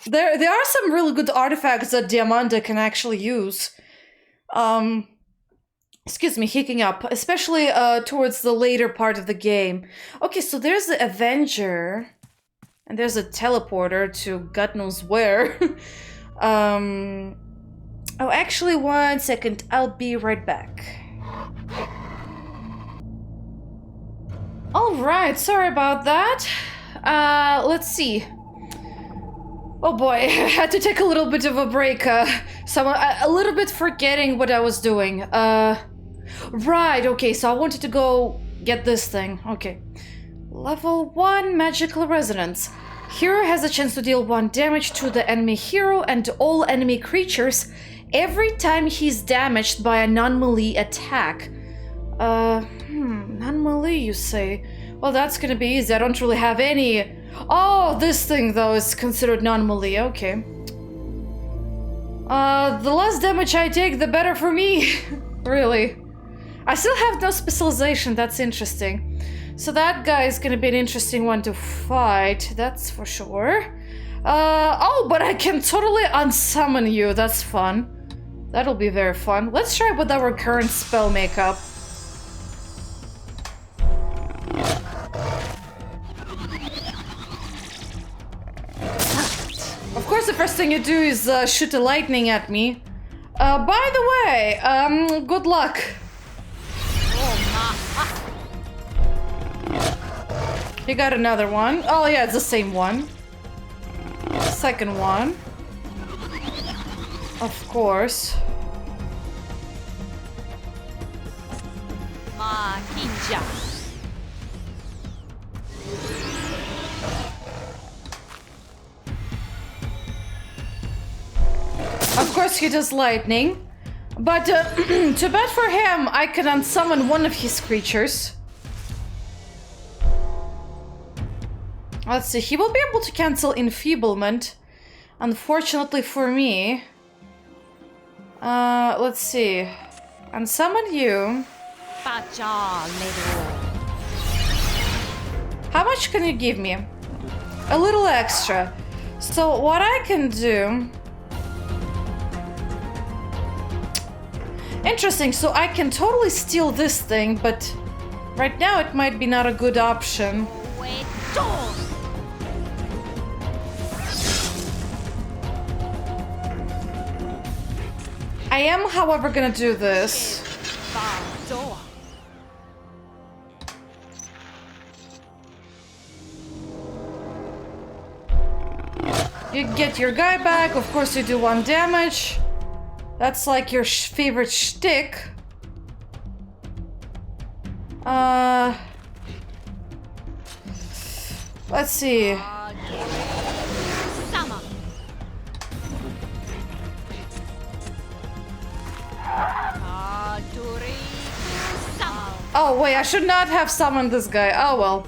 There are some really good artifacts that Diamanda can actually use. Excuse me, hicking up, especially towards the later part of the game. Okay, so there's the Avenger, and there's a teleporter to God knows where. Oh, actually, 1 second, I'll be right back. All right, sorry about that. Let's see. Oh boy, I had to take a little bit of a break. So a little bit forgetting what I was doing. Right, okay, so I wanted to go get this thing. Okay. Level 1 Magical Resonance. Hero has a chance to deal 1 damage to the enemy hero and all enemy creatures every time he's damaged by a non-melee attack. Non-melee, you say? Well, that's gonna be easy. I don't really have any... Oh, this thing, though, is considered non-melee. Okay. The less damage I take, the better for me. Really. I still have no specialization. That's interesting. So that guy is gonna be an interesting one to fight. That's for sure. Oh, but I can totally unsummon you. That's fun. That'll be very fun. Let's try with our current spell makeup. Of course, the first thing you do is shoot a lightning at me. By the way, good luck. You got another one. Oh yeah, it's the same one. Second one. Of course. Of course he does lightning. But too bad for him, I can unsummon one of his creatures. Let's see, he will be able to cancel enfeeblement. Unfortunately for me. Let's see. Unsummon you. How much can you give me? A little extra. So what I can do... Interesting, so I can totally steal this thing, but right now it might be not a good option. I am, however, gonna do this. You get your guy back, of course you do 1 damage. That's like your favorite shtick. Let's see. Oh wait, I should not have summoned this guy. Oh well.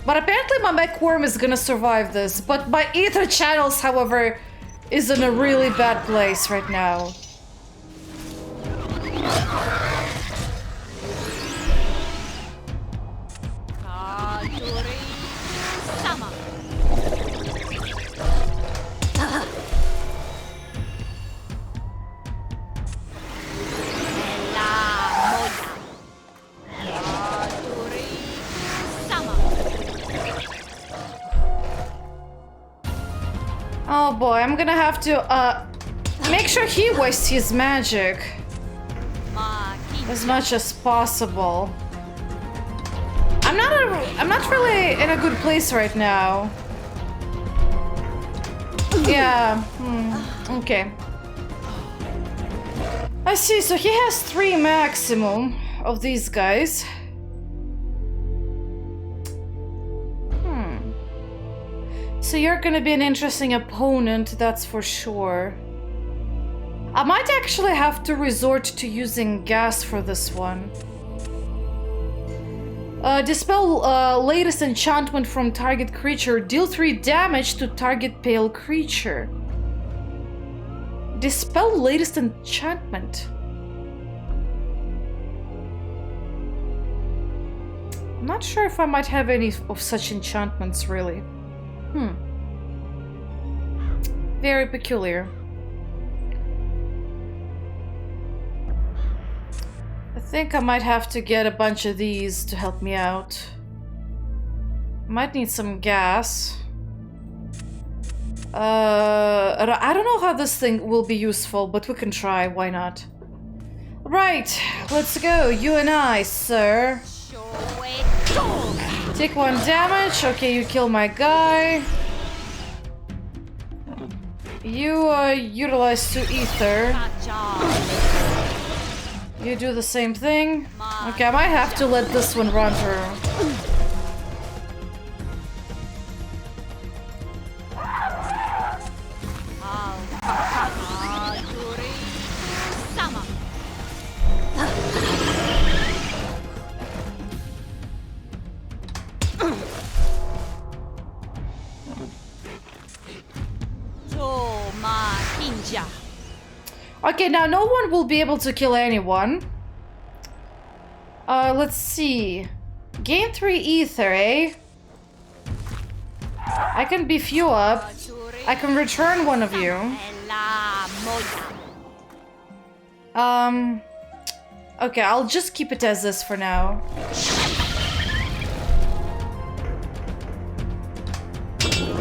But apparently my mech worm is gonna survive this. But my ether channels, however, is in a really bad place right now. Oh boy, I'm gonna have to make sure he wastes his magic as much as possible. I'm not really in a good place right now. Yeah, okay. I see, so he has 3 maximum of these guys. So you're gonna be an interesting opponent, that's for sure. I might actually have to resort to using gas for this one. Dispel latest enchantment from target creature. Deal 3 damage to target pale creature. Dispel latest enchantment. I'm not sure if I might have any of such enchantments, really. Very peculiar. I think I might have to get a bunch of these to help me out. Might need some gas. I don't know how this thing will be useful, but we can try, why not? Right, let's go, you and I, sir. Take 1 damage. Okay, you kill my guy. You utilize 2 ether. You do the same thing. Okay, I might have to let this one run through. Okay, now no one will be able to kill anyone. Let's see. Gain 3 ether, eh? I can beef you up. I can return one of you. Okay, I'll just keep it as this for now.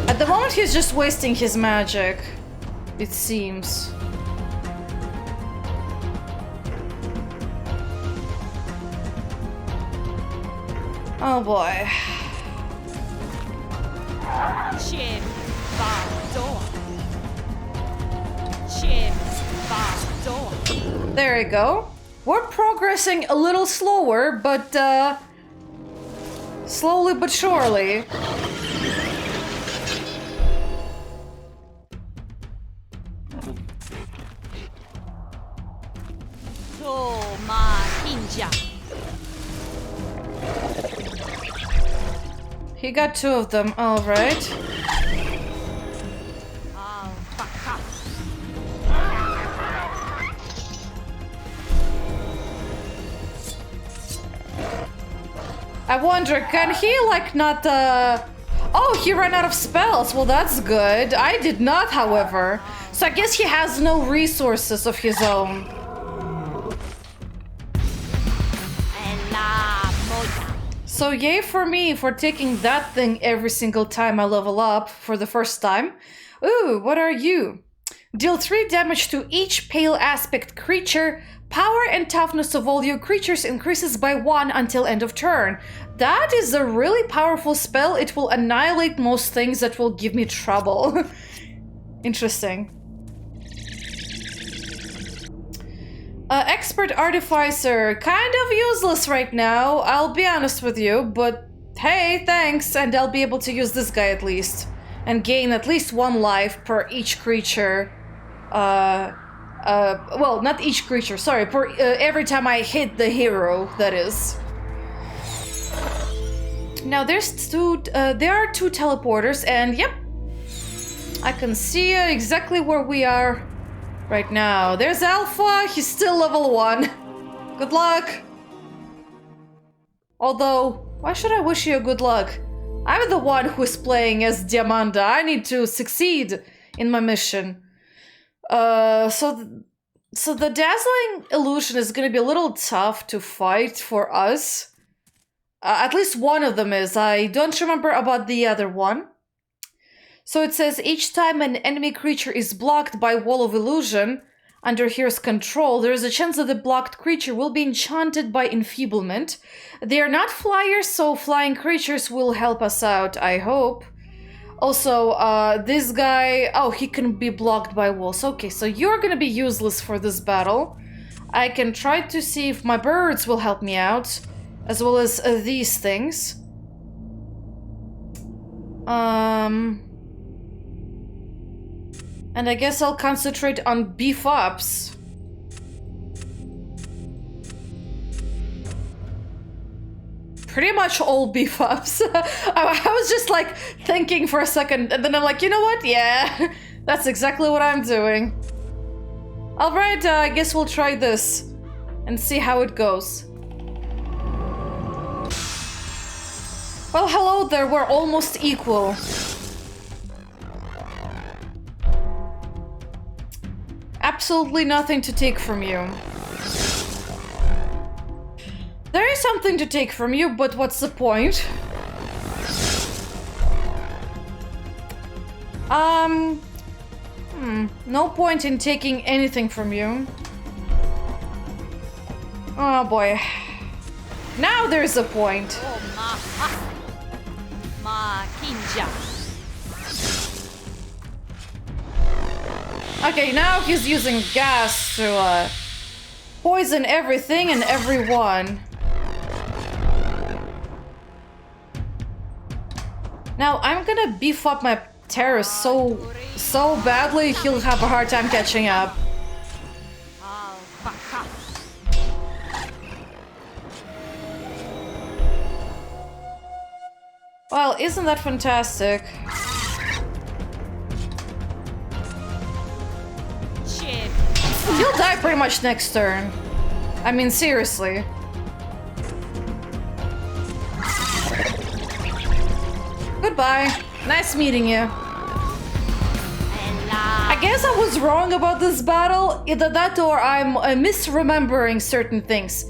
At the moment, he's just wasting his magic, it seems. Oh boy. There you go. We're progressing a little slower, but slowly but surely. He got 2 of them, alright. I wonder, can he like not Oh, he ran out of spells. Well, that's good. I did not, however. So I guess he has no resources of his own. So yay for me for taking that thing every single time I level up for the first time. Ooh, what are you? Deal 3 damage to each pale aspect creature. Power and toughness of all your creatures increases by 1 until end of turn. That is a really powerful spell. It will annihilate most things that will give me trouble. Interesting. Expert Artificer, kind of useless right now, I'll be honest with you, but hey, thanks, and I'll be able to use this guy at least, and gain at least 1 life per each creature. Well, not each creature, sorry, per every time I hit the hero, that is. Now there's there are 2 teleporters, and yep, I can see exactly where we are. Right now, there's Alpha, he's still level 1. Good luck. Although, why should I wish you good luck? I'm the one who's playing as Diamanda. I need to succeed in my mission. So the Dazzling Illusion is gonna be a little tough to fight for us. At least one of them is. I don't remember about the other one. So it says, each time an enemy creature is blocked by Wall of Illusion under hero's control, there is a chance that the blocked creature will be enchanted by enfeeblement. They are not flyers, so flying creatures will help us out, I hope. Also, this guy... Oh, he can be blocked by walls. Okay, so you're gonna be useless for this battle. I can try to see if my birds will help me out, as well as these things. And I guess I'll concentrate on beef ups. Pretty much all beef ups. I was just like thinking for a second, and then I'm like, you know what? Yeah, that's exactly what I'm doing. Alright, I guess we'll try this and see how it goes. Well, hello there, we're almost equal. Absolutely nothing to take from you. There is something to take from you, but what's the point? No point in taking anything from you. Oh boy. Now there's a point. Okay, now he's using gas to poison everything and everyone. Now I'm gonna beef up my terrorist so badly he'll have a hard time catching up. Well, isn't that fantastic? He'll die pretty much next turn. I mean, seriously. Goodbye. Nice meeting you. I guess I was wrong about this battle. Either that or I'm misremembering certain things.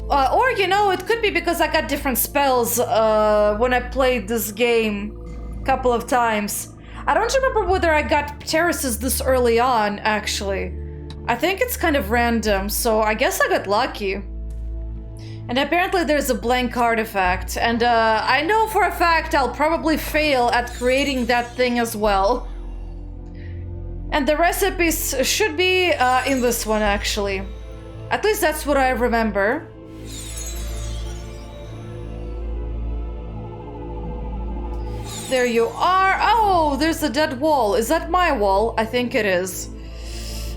Or, you know, it could be because I got different spells when I played this game a couple of times. I don't remember whether I got terraces this early on, actually. I think it's kind of random, so I guess I got lucky. And apparently there's a blank artifact, and I know for a fact I'll probably fail at creating that thing as well. And the recipes should be in this one, actually. At least that's what I remember. There you are. Oh, there's a dead wall. Is that my wall? I think it is.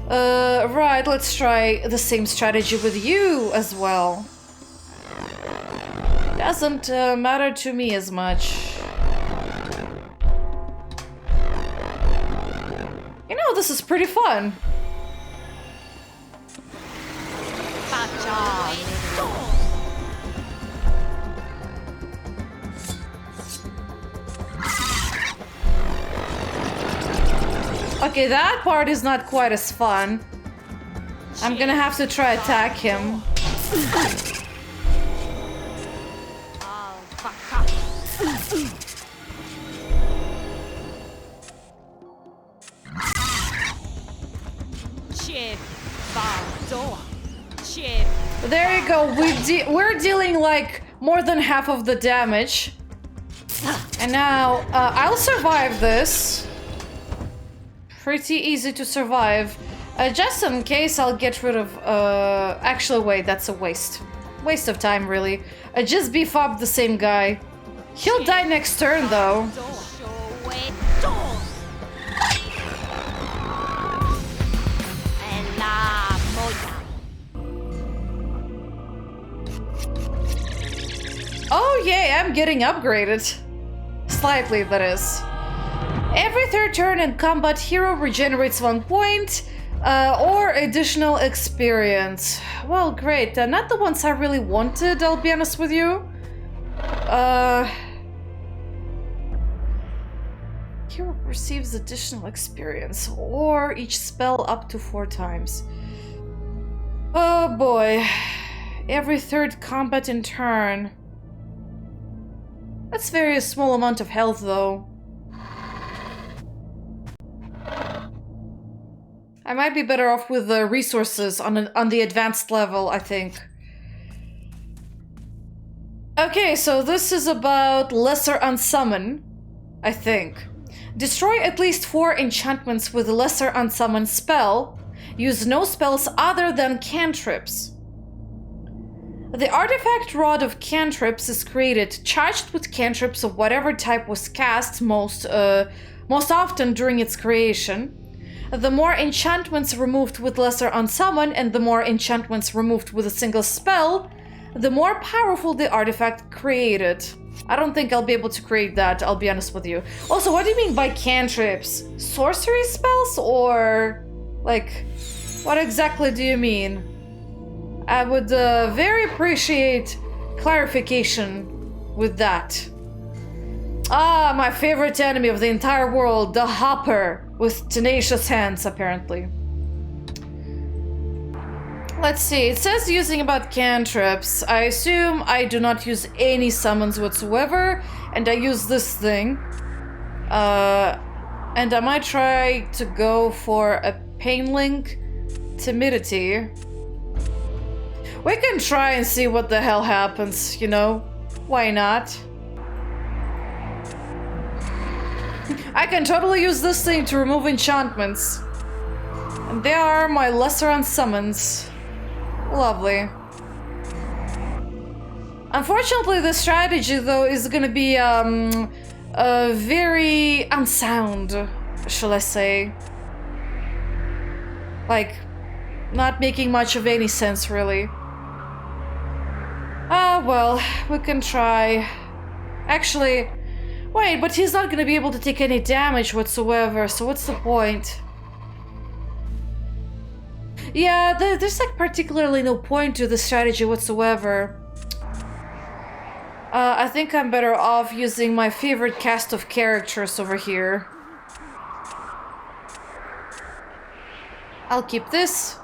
Right, let's try the same strategy with you as well. Doesn't matter to me as much. You know, this is pretty fun. Okay, that part is not quite as fun. I'm gonna have to try attack him. There you go. We're dealing like more than half of the damage. And now I'll survive this. Pretty easy to survive. Just in case, I'll get rid of... Actually, wait, that's a waste. Waste of time, really. Just beef up the same guy. He'll die next turn, though. Oh, yay, I'm getting upgraded. Slightly, that is. Every third turn in combat, hero regenerates 1 point or additional experience. Well, great. Not the ones I really wanted, I'll be honest with you. Hero receives additional experience or each spell up to 4 times. Oh boy. Every third combat in turn. That's very small amount of health, though. I might be better off with the resources on the advanced level, I think. Okay, so this is about Lesser Unsummon, I think. Destroy at least 4 enchantments with a Lesser Unsummon spell. Use no spells other than cantrips. The artifact rod of cantrips is created charged with cantrips of whatever type was cast most often during its creation. The more enchantments removed with Lesser Unsummon and the more enchantments removed with a single spell, the more powerful the artifact created. I don't think I'll be able to create that, I'll be honest with you. Also, what do you mean by cantrips? Sorcery spells or... like, what exactly do you mean? I would very appreciate clarification with that. Ah, my favorite enemy of the entire world, the Hopper, with tenacious hands, apparently. Let's see, it says using about cantrips. I assume I do not use any summons whatsoever, and I use this thing. And I might try to go for a Pain Link Timidity. We can try and see what the hell happens, you know? Why not? I can totally use this thing to remove enchantments. And they are my Lesser Unsummons. Lovely. Unfortunately, the strategy, though, is gonna be, very unsound, shall I say. Like, not making much of any sense, really. Ah, well, we can try. Actually, wait, but he's not gonna be able to take any damage whatsoever, so what's the point? Yeah, there's like particularly no point to the strategy whatsoever. I think I'm better off using my favorite cast of characters over here. I'll keep this.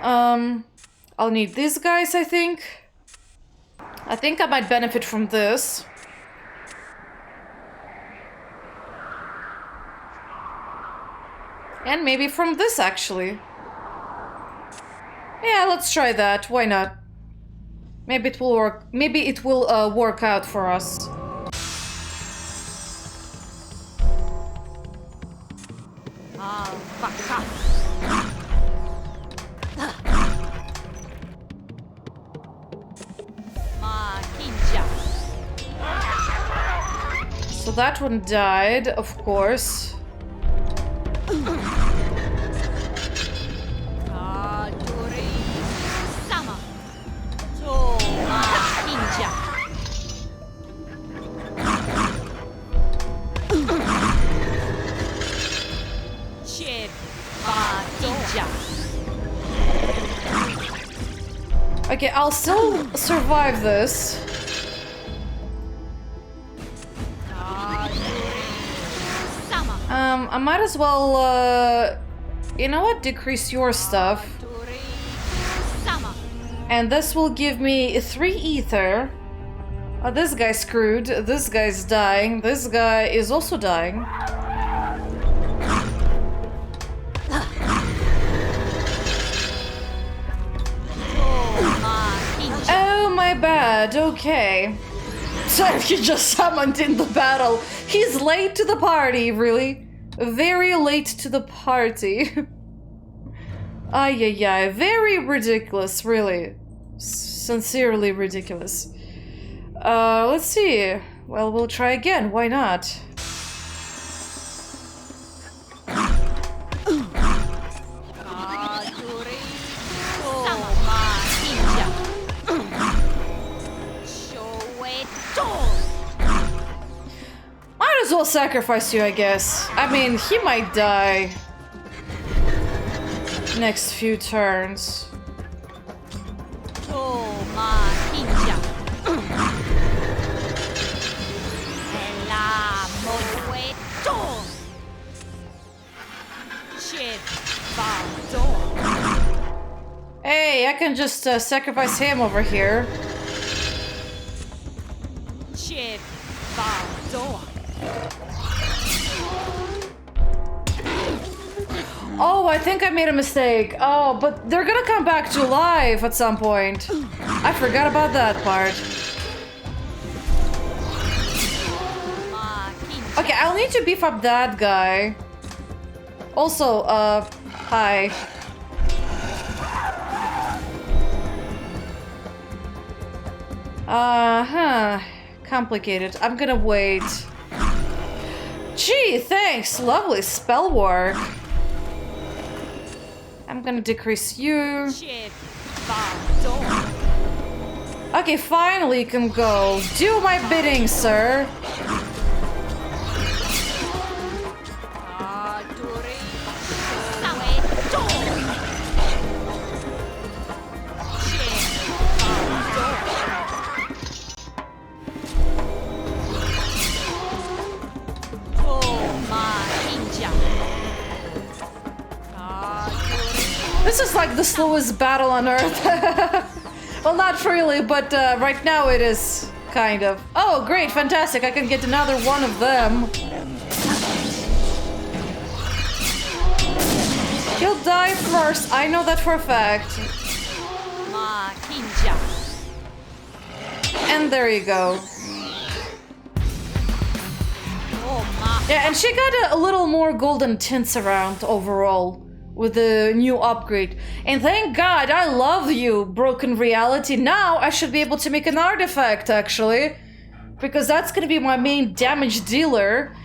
I'll need these guys, I think. I think I might benefit from this. And maybe from this, actually. Yeah, let's try that. Why not? Maybe it will work. Maybe it will work out for us. So that one died, of course. Okay, I'll still survive this. I might as well, you know what? Decrease your stuff. And this will give me 3 ether. This guy's screwed. This guy's dying. This guy is also dying. Oh, my bad. Okay. So he just summoned in the battle. He's late to the party, really. Very late to the party. Ay, ay, ay. Very ridiculous, really. Sincerely ridiculous. Let's see. Well, we'll try again. Why not? Might as well sacrifice you, I guess. I mean, he might die next few turns. Hey, I can just sacrifice him over here. Oh, I think I made a mistake. Oh, but they're gonna come back to life at some point. I forgot about that part. Okay, I'll need to beef up that guy. Also, hi. Complicated. I'm gonna wait. Gee, thanks. Lovely spell work. I'm gonna decrease you. Okay, finally you can go. Do my bidding, sir. This is like the slowest battle on Earth. Well, not really, but right now it is, kind of. Oh, great, fantastic, I can get another one of them. He'll die first, I know that for a fact. And there you go. Yeah, and she got a little more golden tints around overall with the new upgrade. And thank God, I love you, Broken Reality. Now I should be able to make an artifact, actually, because that's gonna be my main damage dealer.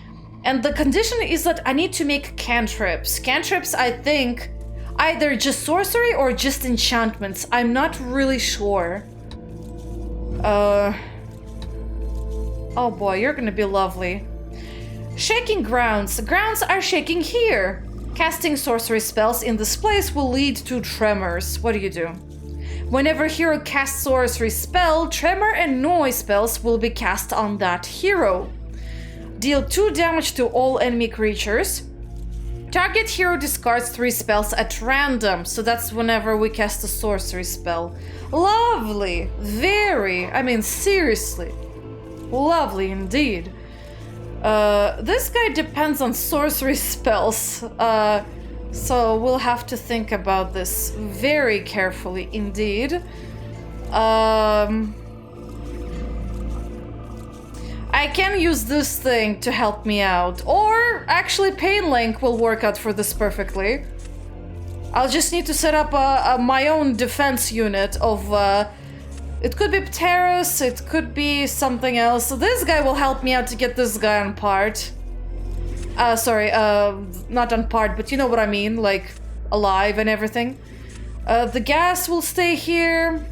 And the condition is that I need to make cantrips. Cantrips, I think, either just sorcery or just enchantments. I'm not really sure. Oh boy, you're gonna be lovely. Shaking grounds. The grounds are shaking here. Casting sorcery spells in this place will lead to tremors. What do you do? Whenever hero casts sorcery spell, tremor and noise spells will be cast on that hero. Deal 2 damage to all enemy creatures. Target hero discards 3 spells at random, so that's whenever we cast a sorcery spell. Lovely! Very, I mean seriously. Lovely indeed. This guy depends on sorcery spells, so we'll have to think about this very carefully indeed. I can use this thing to help me out, or actually Pain Link will work out for this perfectly. I'll just need to set up my own defense unit of, it could be Pteros, it could be something else. So this guy will help me out to get this guy on part. Sorry, not on part, but you know what I mean, like alive and everything. The gas will stay here.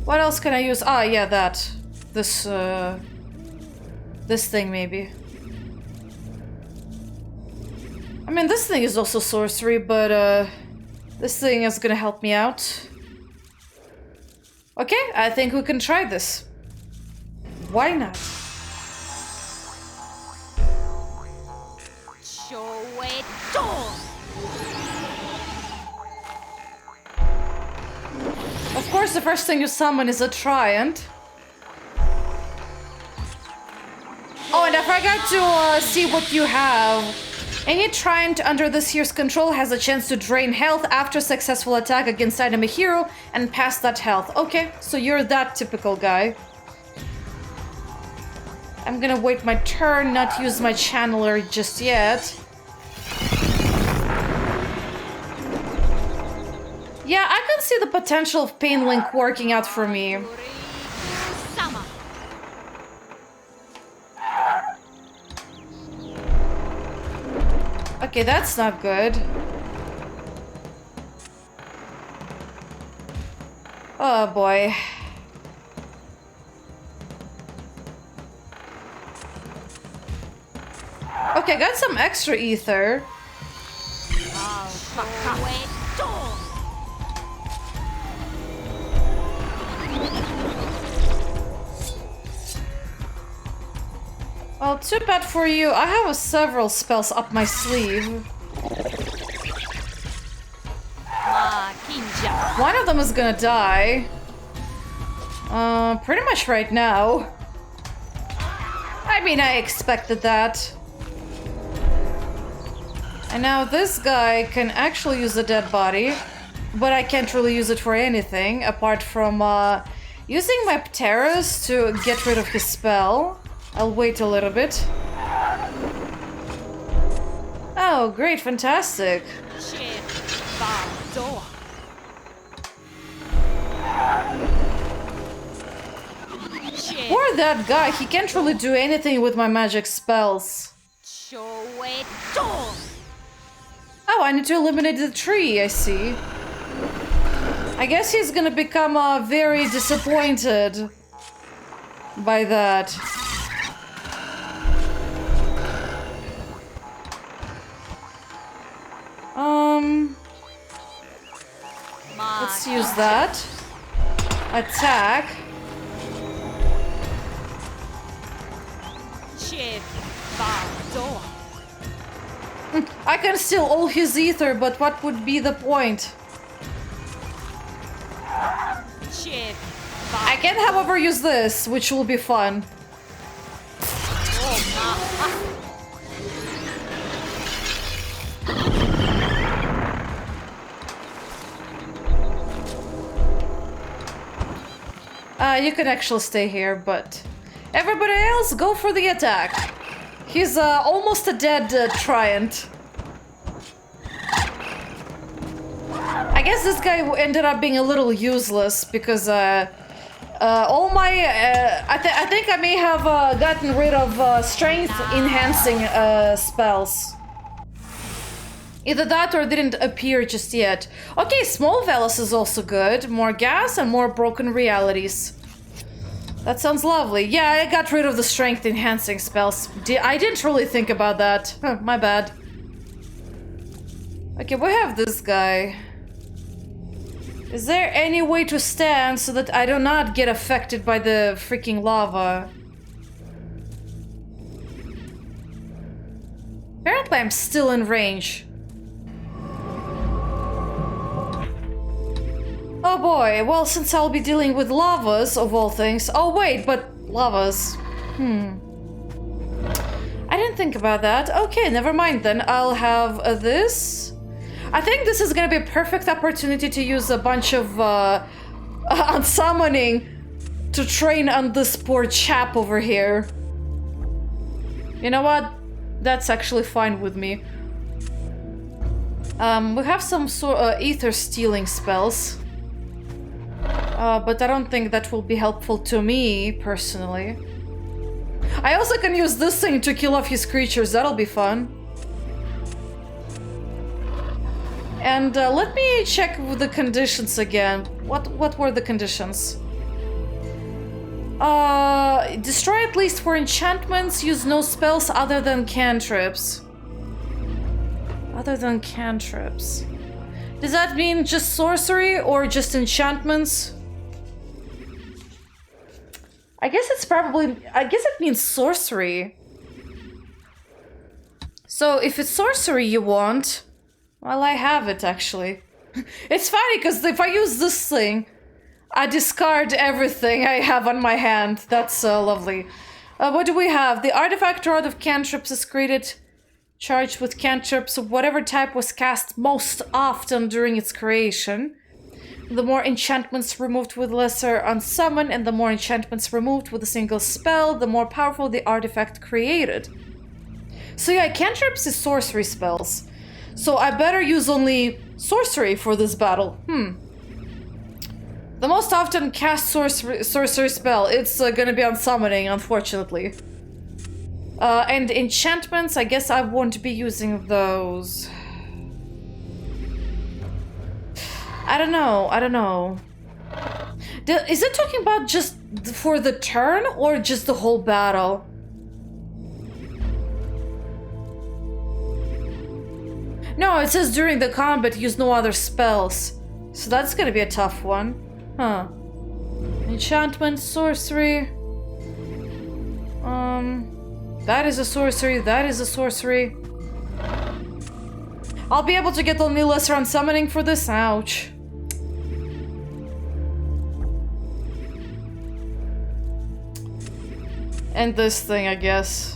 What else can I use? Ah, yeah, that. This thing maybe. I mean, this thing is also sorcery, but this thing is gonna help me out. Okay, I think we can try this. Why not? Show it all. Of course, the first thing you summon is a Triant. Oh, and I forgot to see what you have. Any Triant under this hero's control has a chance to drain health after successful attack against enemy hero and pass that health. Okay, so you're that typical guy. I'm gonna wait my turn, not use my channeler just yet. Yeah, I can see the potential of Pain Link working out for me. Summer. Okay, that's not good. Oh boy. Okay, got some extra ether. I'll show it all. Well, too bad for you. I have several spells up my sleeve. Hinges. One of them is gonna die. Pretty much right now. I mean, I expected that. And now this guy can actually use a dead body, but I can't really use it for anything apart from using my Pteros to get rid of his spell. I'll wait a little bit. Oh, great, fantastic. Poor that guy, he can't really do anything with my magic spells. Show it all. Oh, I need to eliminate the tree, I see. I guess he's gonna become very disappointed by that. Let's use that. Attack. I can steal all his ether, but what would be the point? I can, however, use this, which will be fun. You can actually stay here, but everybody else, go for the attack. He's almost a dead Triant. I guess this guy ended up being a little useless because all my I think I may have gotten rid of strength enhancing spells. Either that or didn't appear just yet. Okay, Small Velos is also good. More gas and more broken realities. That sounds lovely. Yeah, I got rid of the strength enhancing spells. I didn't really think about that. Huh, my bad. Okay, we have this guy. Is there any way to stand so that I do not get affected by the freaking lava? Apparently I'm still in range. Oh boy, well, since I'll be dealing with lavas of all things. Oh wait, but lavas. I didn't think about that. Okay, never mind then. I'll have this. I think this is gonna be a perfect opportunity to use a bunch of unsummoning to train on this poor chap over here. You know what? That's actually fine with me. We have some sort of ether stealing spells. But I don't think that will be helpful to me, personally. I also can use this thing to kill off his creatures, that'll be fun. And let me check with the conditions again. What were the conditions? Destroy at least 4 enchantments, use no spells other than cantrips. Other than cantrips. Does that mean just sorcery or just enchantments? I guess it means sorcery. So if it's sorcery you want, well, I have it actually. It's funny because if I use this thing, I discard everything I have on my hand. That's lovely. What do we have? The artifact rod of cantrips is created, charged with cantrips of whatever type was cast most often during its creation. The more enchantments removed with lesser unsummon, and the more enchantments removed with a single spell, the more powerful the artifact created. So yeah, cantrips is sorcery spells. So I better use only sorcery for this battle. The most often cast sorcery spell, it's gonna be unsummoning, unfortunately. And enchantments, I guess I won't be using those. I don't know. Is it talking about just for the turn or just the whole battle? No, it says during the combat use no other spells. So that's gonna be a tough one. Huh. Enchantment, sorcery. That is a sorcery, that is a sorcery. I'll be able to get only lesser unsummoning for this? Ouch. And this thing, I guess.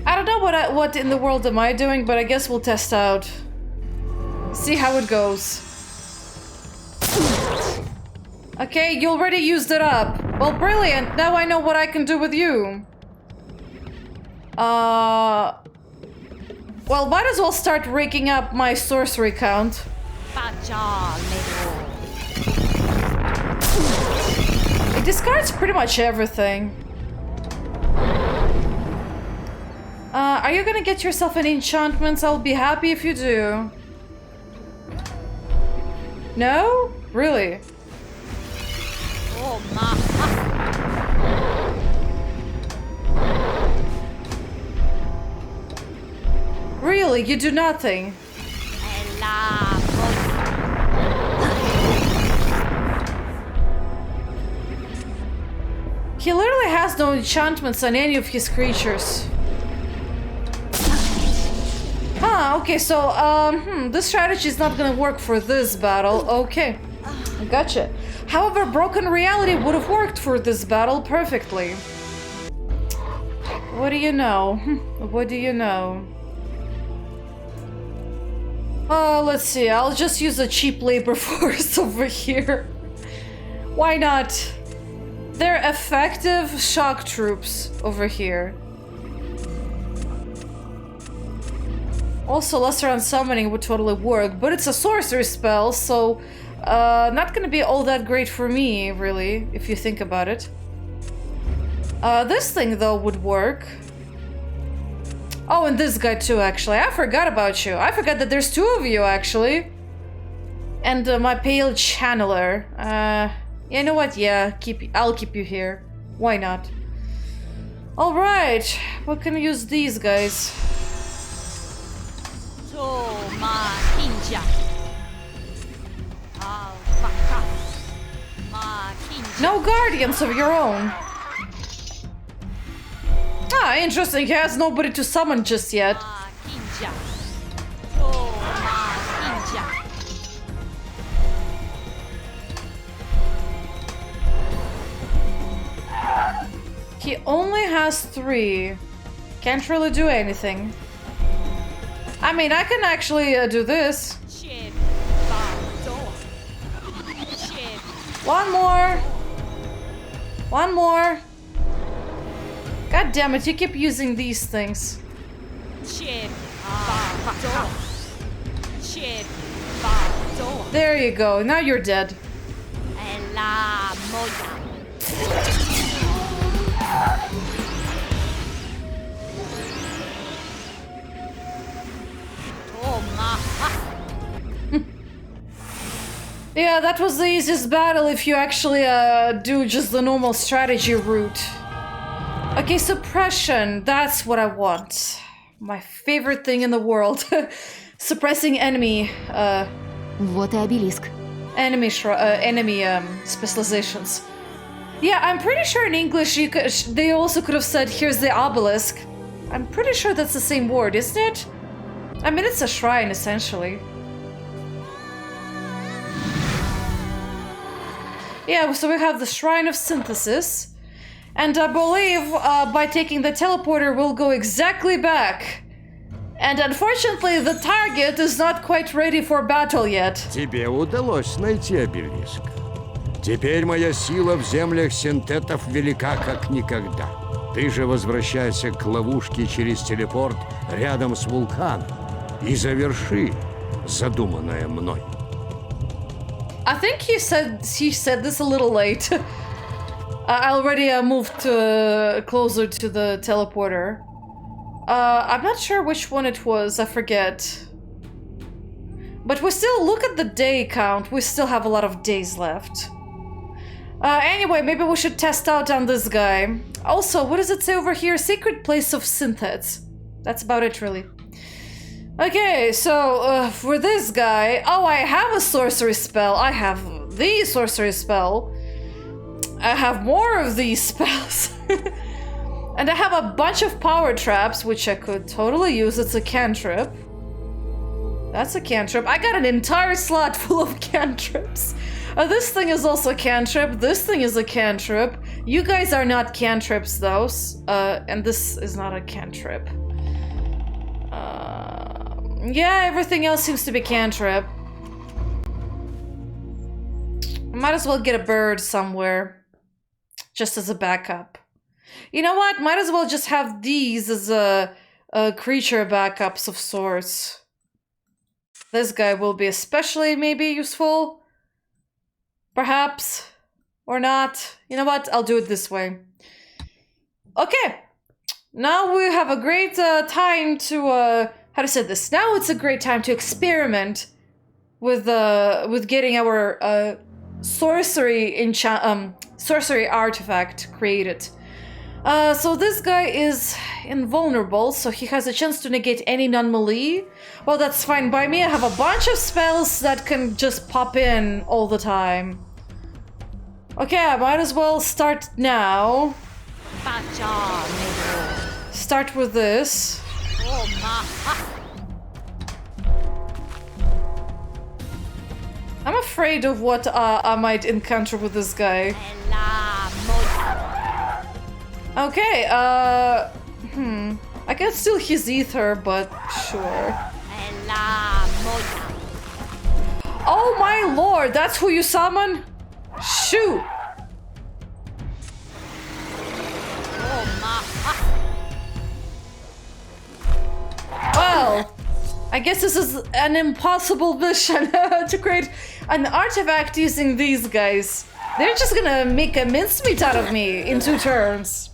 I don't know what in the world am I doing, but I guess we'll test out. See how it goes. Okay, you already used it up. Well, brilliant. Now I know what I can do with you. Well, might as well start raking up my sorcery count. It discards pretty much everything. Are you gonna get yourself any enchantments? I'll be happy if you do. No? Really? Oh, my. Really? You do nothing? He literally has no enchantments on any of his creatures. Ah, okay, so, this strategy is not gonna work for this battle. Okay, gotcha. However, Broken Reality would have worked for this battle perfectly. What do you know? What do you know? Oh, let's see, I'll just use a cheap labor force over here. Why not? They're effective shock troops over here. Also, lesser unsummoning would totally work, but it's a sorcery spell, so not gonna be all that great for me, really, if you think about it. This thing, though, would work. Oh, and this guy too, actually. I forgot about you. I forgot that there's 2 of you, actually. And my pale channeler. You know what? Yeah, I'll keep you here. Why not? Alright, we can use these guys. ma hinja. Alpaka. Ma hinja. No guardians of your own. Ah, interesting. He has nobody to summon just yet. Ma hinja. Ma hinja. He only has 3. Can't really do anything. I mean, I can actually do this. Shib. Ba. Do. Shib. One more. One more. God damn it, you keep using these things. Shib. Ba. Do. Shib. Ba. Do. There you go. Now you're dead. Ella moya. Yeah, that was the easiest battle if you actually do just the normal strategy route. Okay, suppression. That's what I want. My favorite thing in the world. Suppressing enemy Вот и обелиск. enemy specializations. Yeah, I'm pretty sure in English they also could have said here's the obelisk. I'm pretty sure that's the same word, isn't it? I mean, it's a shrine essentially. Yeah, so we have the Shrine of Synthesis, and I believe by taking the teleporter we'll go exactly back. And unfortunately, the target is not quite ready for battle yet. Тебе удалось найти обелиск. Теперь моя сила в землях синтетов велика как никогда. Ты же возвращайся к ловушке через телепорт рядом с вулканом и заверши задуманное мной. I think he said this a little late. I already moved closer to the teleporter. I'm not sure which one it was, I forget. But we still, look at the day count, we still have a lot of days left. Anyway, maybe we should test out on this guy. Also, what does it say over here? Sacred Place of Synthets. That's about it, really. Okay, so for this guy... Oh, I have a sorcery spell. I have the sorcery spell. I have more of these spells. And I have a bunch of power traps, which I could totally use. It's a cantrip. That's a cantrip. I got an entire slot full of cantrips. This thing is also a cantrip. This thing is a cantrip. You guys are not cantrips, though. And this is not a cantrip. Yeah, everything else seems to be cantrip. Might as well get a bird somewhere. Just as a backup. You know what? Might as well just have these as a creature backups of sorts. This guy will be especially maybe useful. Perhaps. Or not. You know what? I'll do it this way. Okay. Now we have a great time to... how to say this? Now it's a great time to experiment with getting our sorcery sorcery artifact created. So this guy is invulnerable, so he has a chance to negate any non-melee. Well, that's fine by me. I have a bunch of spells that can just pop in all the time. Okay, I might as well start now. Start with this. I'm afraid of what I might encounter with this guy. Okay, I can steal his ether, but sure. Oh my lord, that's who you summon? Shoot! Well, I guess this is an impossible mission to create an artifact using these guys. They're just gonna make a mincemeat out of me in 2 turns.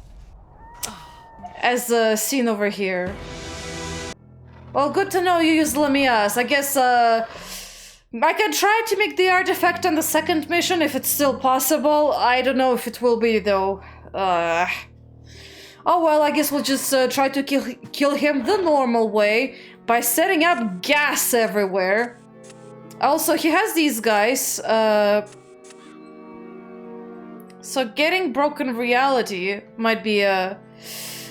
As seen over here. Well, good to know you use Lamias. I guess I can try to make the artifact on the second mission if it's still possible. I don't know if it will be though. Oh well, I guess we'll just try to kill him the normal way. by setting up gas everywhere. Also, he has these guys. So getting broken reality might be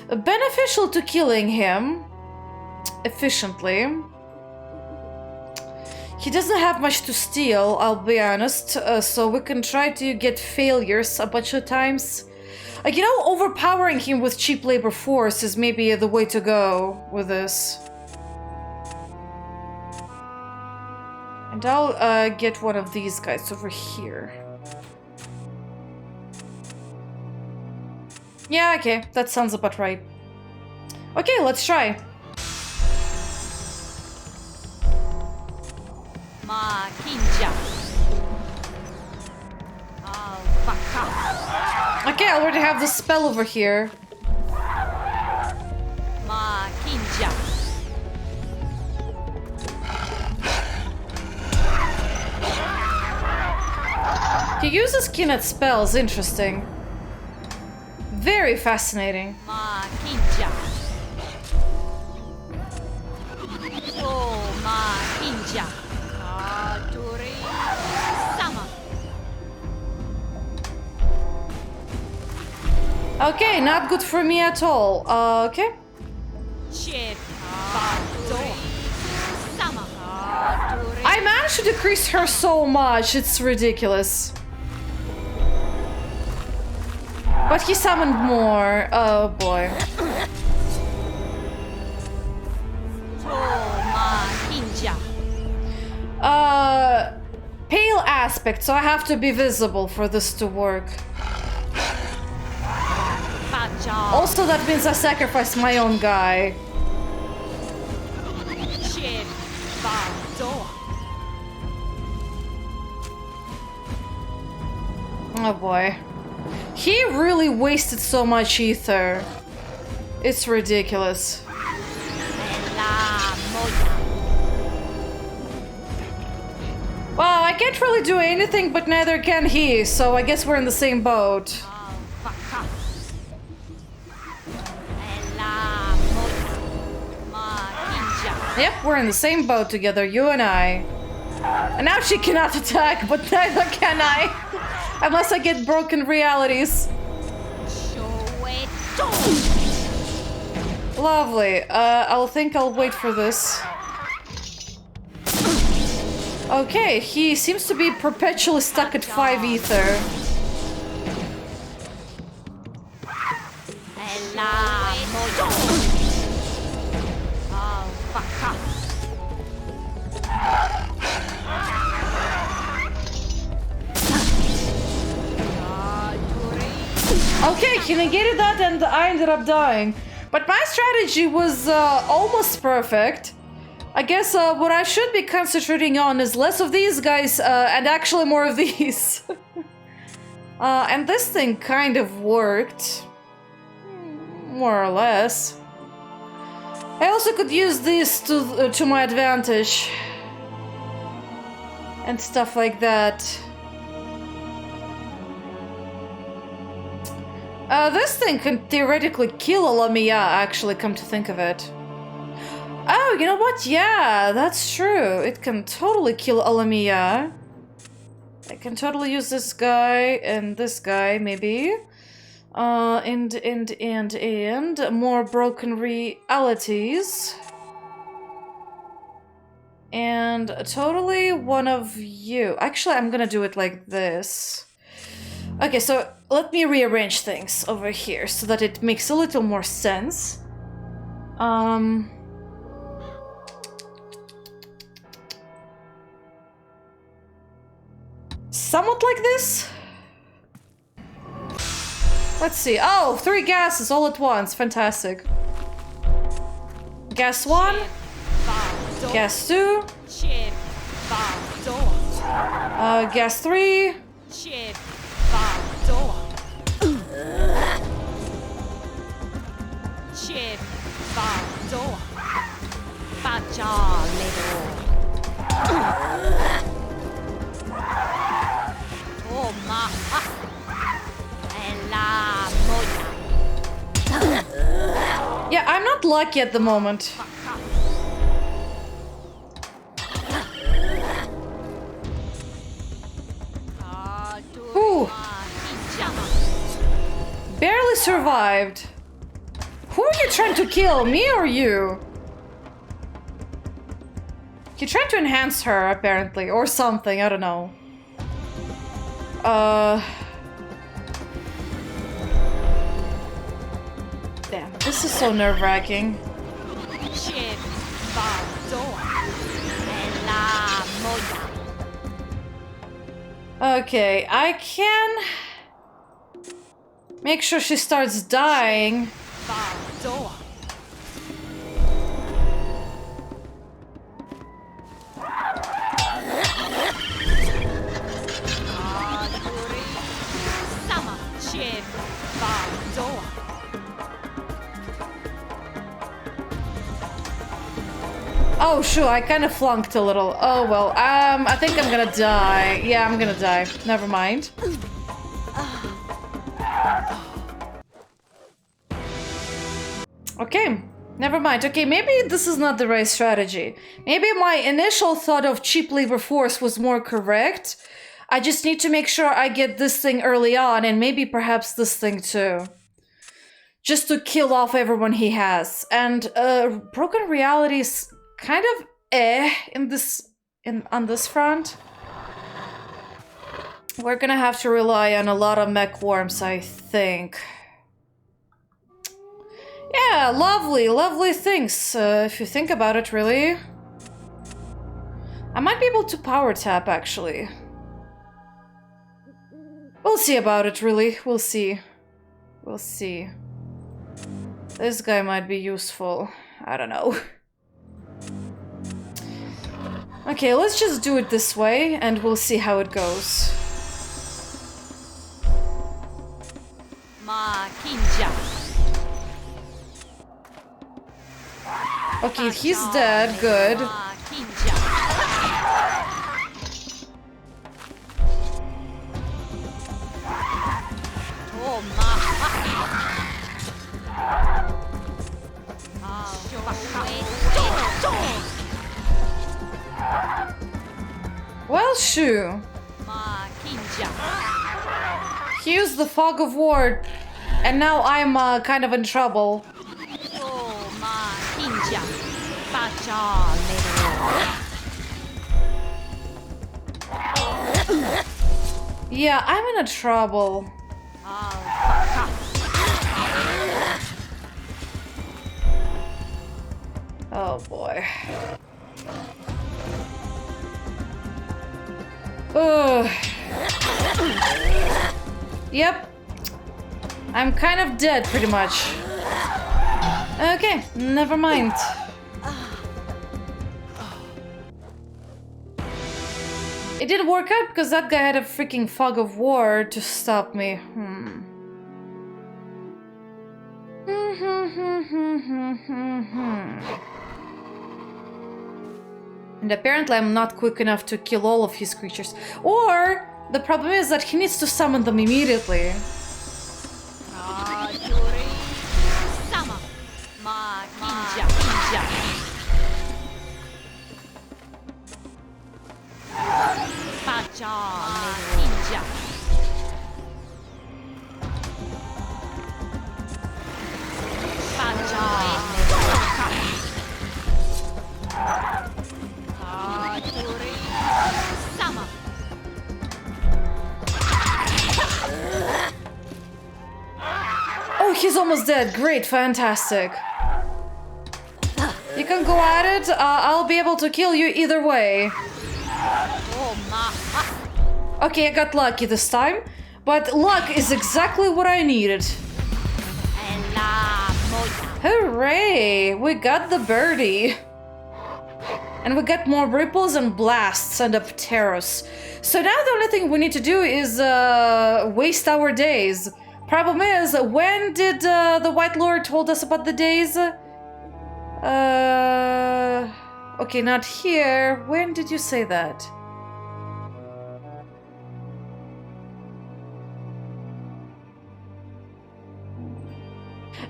beneficial to killing him efficiently. He doesn't have much to steal, I'll be honest, so we can try to get failures a bunch of times. You know, overpowering him with cheap labor force is maybe the way to go with this. And I'll get one of these guys over here. Yeah, okay, that sounds about right. Okay, let's try. Ma Kinja. Oh, fuck up. Okay, I already have the spell over here. Ma Kinja. He uses Kinet spells, interesting. Very fascinating. Ma Kinja. Oh, Ma Kinja. Aduri Sama. Okay, not good for me at all. Okay. Chip. Aduri Sama. Aduri. I managed to decrease her so much, it's ridiculous. But he summoned more. Oh boy. Oh, Ma Kinja. Pale aspect, so I have to be visible for this to work. Baja. Also, that means I sacrifice my own guy. Chip. Badoa. Oh boy. He really wasted so much ether. It's ridiculous. La Moya. Well, I can't really do anything, but neither can he, so I guess we're in the same boat. Oh, fuck up. La Moya. Ma Kinja. Yep, we're in the same boat together, you and I. And now she cannot attack, but neither can I. Unless I get broken realities. Lovely. I'll think I'll wait for this. Okay, he seems to be perpetually stuck at 5 ether. La Moya. Oh, fuck up. Okay, he negated that and I ended up dying. But my strategy was almost perfect. I guess what I should be concentrating on is less of these guys and actually more of these. And this thing kind of worked. More or less. I also could use this to my advantage. And stuff like that. This thing can theoretically kill a Lamia, actually, come to think of it. Oh, you know what? Yeah, that's true. It can totally kill a Lamia. I can totally use this guy and this guy, maybe. And more broken realities. And totally one of you. Actually, I'm gonna do it like this. Okay, so let me rearrange things over here so that it makes a little more sense. Somewhat like this. Let's see. Oh, 3 gases all at once. Fantastic. Gas 1. Gas 2. Gas 3. Oh, ma. La Moya. Yeah, I'm not lucky at the moment. Barely survived. Who are you trying to kill, me or you? He tried to enhance her, apparently, or something, I don't know. Damn, this is so nerve-wracking. Okay, I can make sure she starts dying. Oh, sure, I kind of flunked a little. Oh, well, I think I'm gonna die. Yeah, I'm gonna die. Never mind. Okay, never mind. Okay, maybe this is not the right strategy. Maybe my initial thought of cheap labor force was more correct. I just need to make sure I get this thing early on, and maybe perhaps this thing too. Just to kill off everyone he has. And Broken Reality's kind of on this front. We're gonna have to rely on a lot of mech worms, I think. Yeah, lovely things, if you think about it, really. I might be able to power tap, actually. We'll see about it, really. We'll see. We'll see. This guy might be useful. I don't know. Okay, let's just do it this way, and we'll see how it goes. Okay, he's dead. Good. Well, shoo. He used the fog of war, and now I'm kind of in trouble. Yeah, I'm in a trouble. Oh boy. Ugh. Yep. I'm kind of dead, pretty much. Okay, never mind. It didn't work out because that guy had a freaking fog of war to stop me. And apparently I'm not quick enough to kill all of his creatures. Or the problem is that he needs to summon them immediately. Oh, he's almost dead. Great, fantastic. You can go at it. I'll be able to kill you either way. Okay, I got lucky this time, but luck is exactly what I needed. Hooray! We got the birdie. And we got more ripples and blasts and Apteros. So now the only thing we need to do is waste our days. Problem is, when did the White Lord told us about the days? Okay, not here. When did you say that?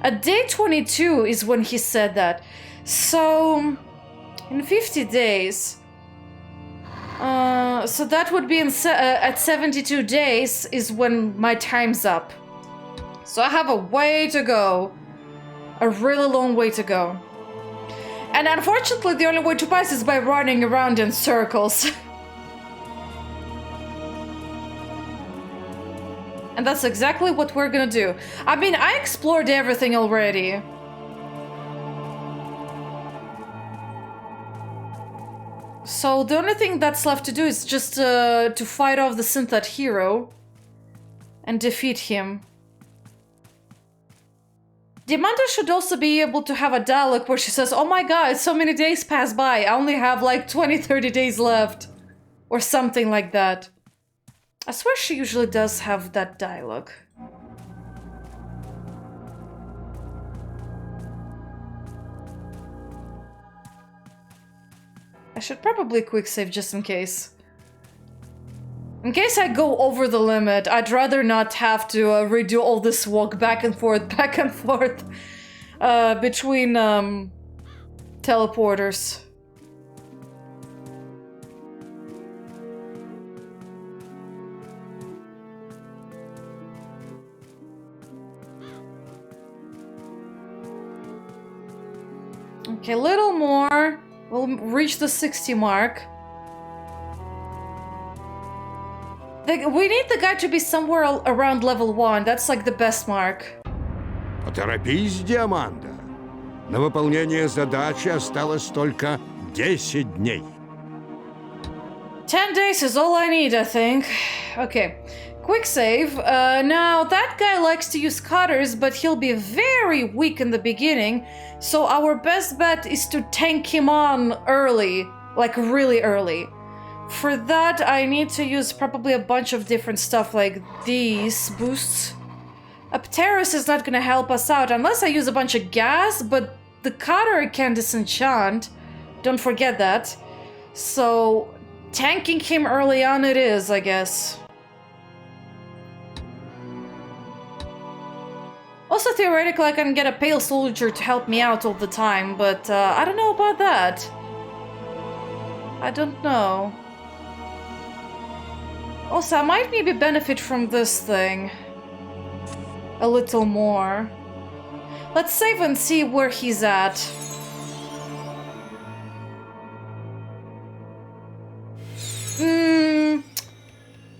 At day 22 is when he said that. So, in 50 days. So that would be at 72 days is when my time's up. So I have a way to go. A really long way to go. And unfortunately, the only way to pass is by running around in circles. And that's exactly what we're gonna do. I mean, I explored everything already. So the only thing that's left to do is just to fight off the Synthet hero and defeat him. Diamanda should also be able to have a dialogue where she says, "Oh my god, so many days pass by, I only have like 20-30 days left." Or something like that. I swear she usually does have that dialogue. I should probably quick save just in case. In case I go over the limit, I'd rather not have to redo all this walk back and forth between teleporters. Okay, a little more. We'll reach the 60 mark. We need the guy to be somewhere around level 1. That's like the best mark. Поторопись, Диаманда. На выполнение задачи осталось только 10 дней. 10 days is all I need, I think. Okay, quick save. Now, that guy likes to use cutters, but he'll be very weak in the beginning, so our best bet is to tank him on early, like really early. For that, I need to use probably a bunch of different stuff like these boosts. Apteris is not gonna help us out unless I use a bunch of gas, but the cutter can disenchant. Don't forget that. So, tanking him early on it is, I guess. Also, theoretically, I can get a pale soldier to help me out all the time, but I don't know about that. I don't know. Also, I might maybe benefit from this thing a little more. Let's save and see where he's at.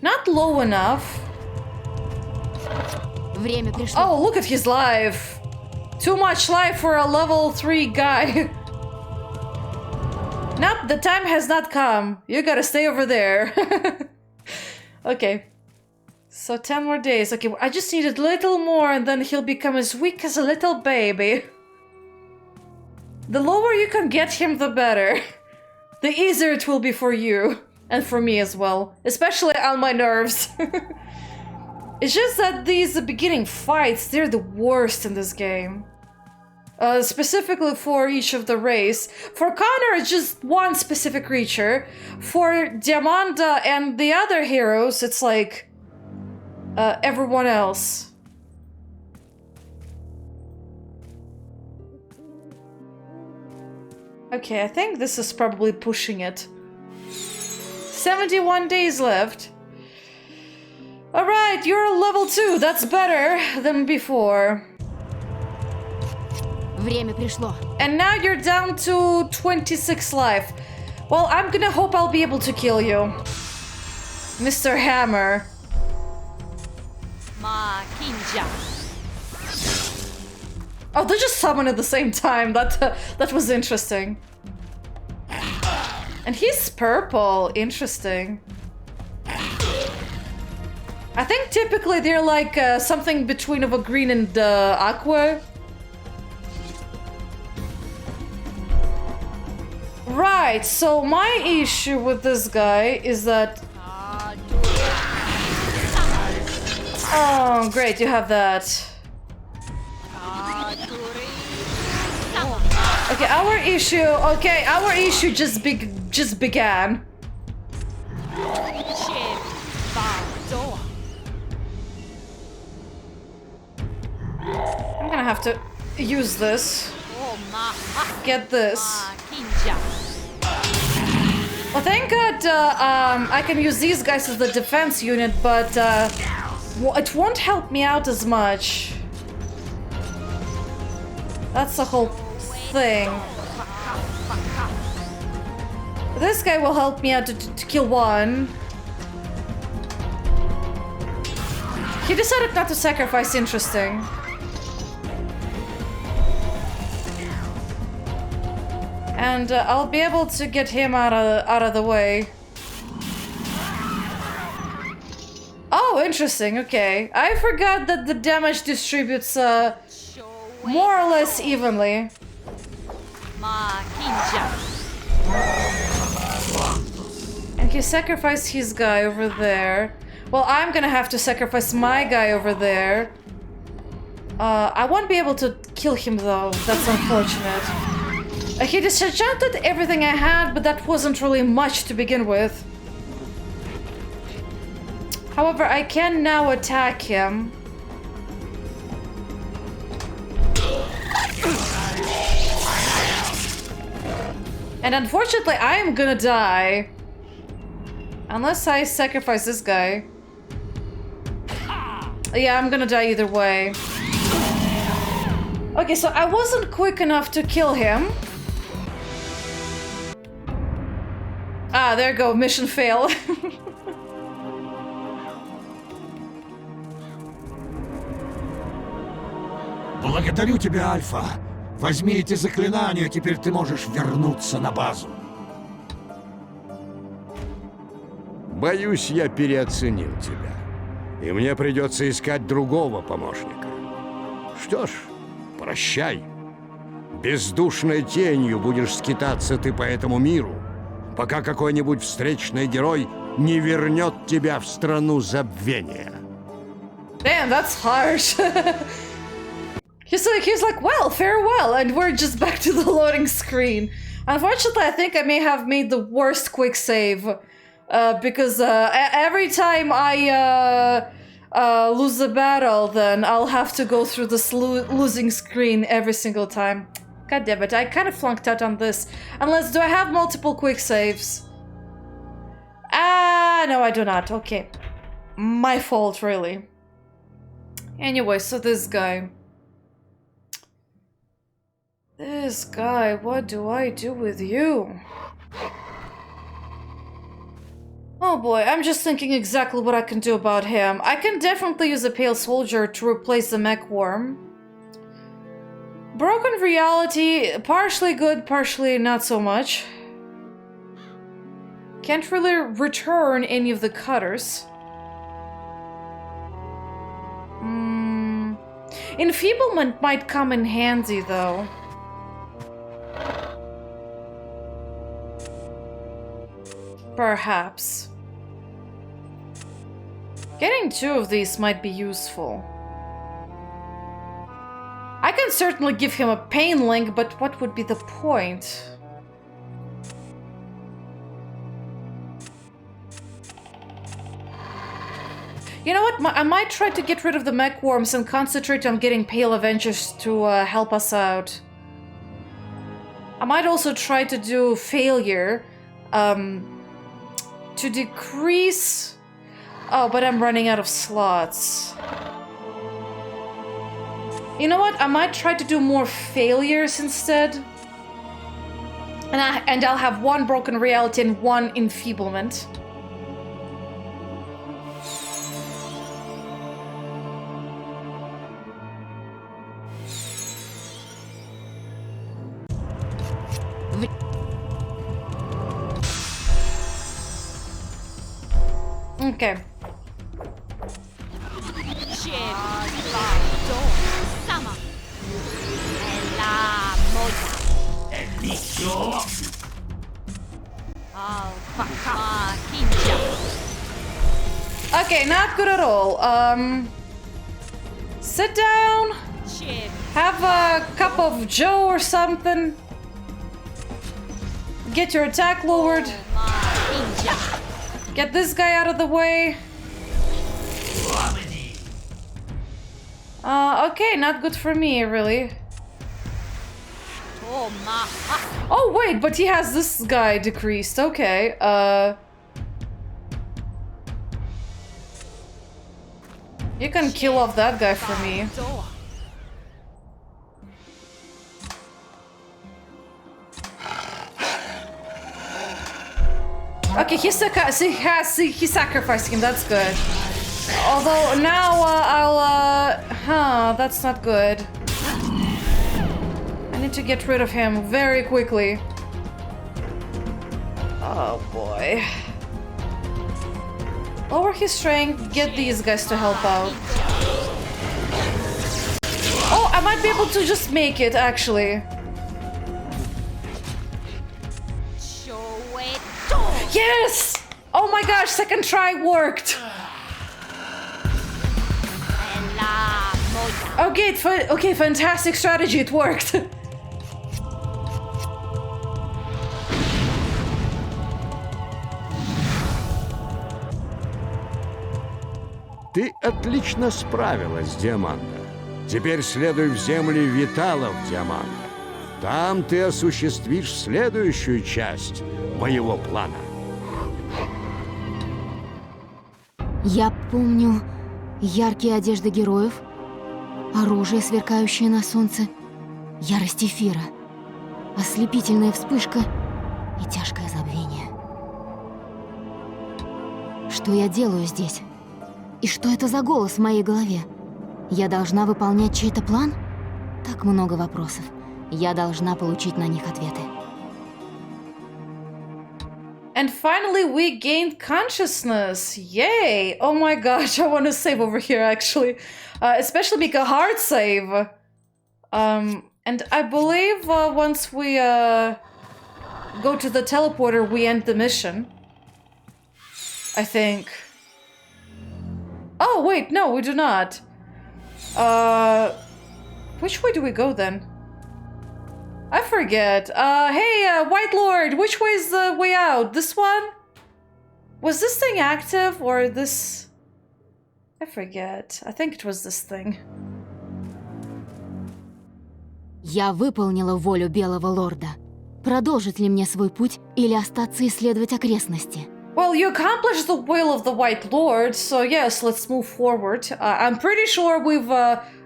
Not low enough. Время пришло. Oh, look at his life. Too much life for a level 3 guy. Nope, the time has not come. You gotta stay over there. Okay. So 10 more days. Okay, I just need a little more and then he'll become as weak as a little baby. The lower you can get him, the better. The easier it will be for you. And for me as well. Especially on my nerves. It's just that these beginning fights, they're the worst in this game. Specifically for each of the race. For Connor, it's just one specific creature. For Diamanda and the other heroes, it's like everyone else. Okay, I think this is probably pushing it. 71 days left. Alright, you're level 2. That's better than before. Время пришло. And now you're down to 26 life. Well, I'm gonna hope I'll be able to kill you, Mr. Hammer. Ma Kinja. Oh, they just summon at the same time. That was interesting. And he's purple. Interesting. I think typically they're like something between of a green and aqua. Right, so my issue with this guy is that... Oh, great, you have that. Okay, our issue just began. I'm gonna have to use this. Get this. Well, thank God I can use these guys as the defense unit, but it won't help me out as much. That's the whole thing. This guy will help me out to kill one. He decided not to sacrifice, interesting. And I'll be able to get him out of the way. Oh, interesting, okay. I forgot that the damage distributes more or less evenly. And he sacrificed his guy over there. Well, I'm gonna have to sacrifice my guy over there. I won't be able to kill him though. That's unfortunate. He disenchanted everything I had, but that wasn't really much to begin with. However, I can now attack him. And unfortunately, I am gonna die. Unless I sacrifice this guy. Yeah, I'm gonna die either way. Okay, so I wasn't quick enough to kill him. Ah, there you go, mission fail. Благодарю тебя, Альфа. Возьми эти заклинания, теперь ты можешь вернуться на базу. Боюсь, я переоценил тебя. И мне придется искать другого помощника. Что ж, прощай. Бездушной тенью будешь скитаться ты по этому миру, пока какой-нибудь встречный герой не вернет тебя в страну забвения. Damn, that's harsh. He's like, well, farewell, and we're just back to the loading screen. Unfortunately, I think I may have made the worst quick save. Because every time I lose the battle, then I'll have to go through this losing screen every single time. God damn it, I kind of flunked out on this. Unless, do I have multiple quick saves? Ah, no, I do not. Okay. My fault, really. Anyway, so this guy. This guy, what do I do with you? Oh boy, I'm just thinking exactly what I can do about him. I can definitely use a Pale Soldier to replace the Mech Worm. Broken Reality, partially good, partially not so much. Can't really return any of the cutters. Enfeeblement might come in handy though. Perhaps. Getting 2 of these might be useful. I can certainly give him a pain link, but what would be the point? You know what? I might try to get rid of the mech worms and concentrate on getting Pale Avengers to help us out. I might also try to do Failure. To decrease... Oh, but I'm running out of slots. You know what? I might try to do more failures instead. And I'll have 1 broken reality and 1 enfeeblement. Okay. Okay, not good at all. Sit down. Have a cup of Joe or something. Get your attack lowered. Get this guy out of the way. Okay, not good for me, really. Oh, wait, but he has this guy decreased. Okay, you can kill off that guy for me. Okay, he sacrificed him. That's good. Although now that's not good. I need to get rid of him very quickly. Oh boy. Lower his strength, get these guys to help out. Oh, I might be able to just make it, actually. Yes! Oh my gosh, second try worked. Okay, fantastic strategy, it worked. Ты отлично справилась, Диаманда. Теперь следуй в земли Виталов, Диаманда. Там ты осуществишь следующую часть моего плана. Я помню яркие одежды героев, оружие, сверкающее на солнце, ярость эфира, ослепительная вспышка и тяжкое забвение. Что я делаю здесь? И что это за голос в моей голове? Я должна выполнять чей-то план? Так много вопросов. Я должна получить на них ответы. And finally, we gained consciousness. Yay! Oh my gosh, I want to save over here, actually. Especially make a hard save. And I believe once we go to the teleporter, we end the mission. I think. Oh, wait, no, we do not. Which way do we go then? I forget. Hey, White Lord, which way is the way out? This one? Was this thing active or this? I forget. I think it was this thing. Я выполнила волю Белого Лорда. Продолжить ли мне свой путь или остаться исследовать окрестности? Well, you accomplished the will of the White Lord, so yes, let's move forward. I'm pretty sure we've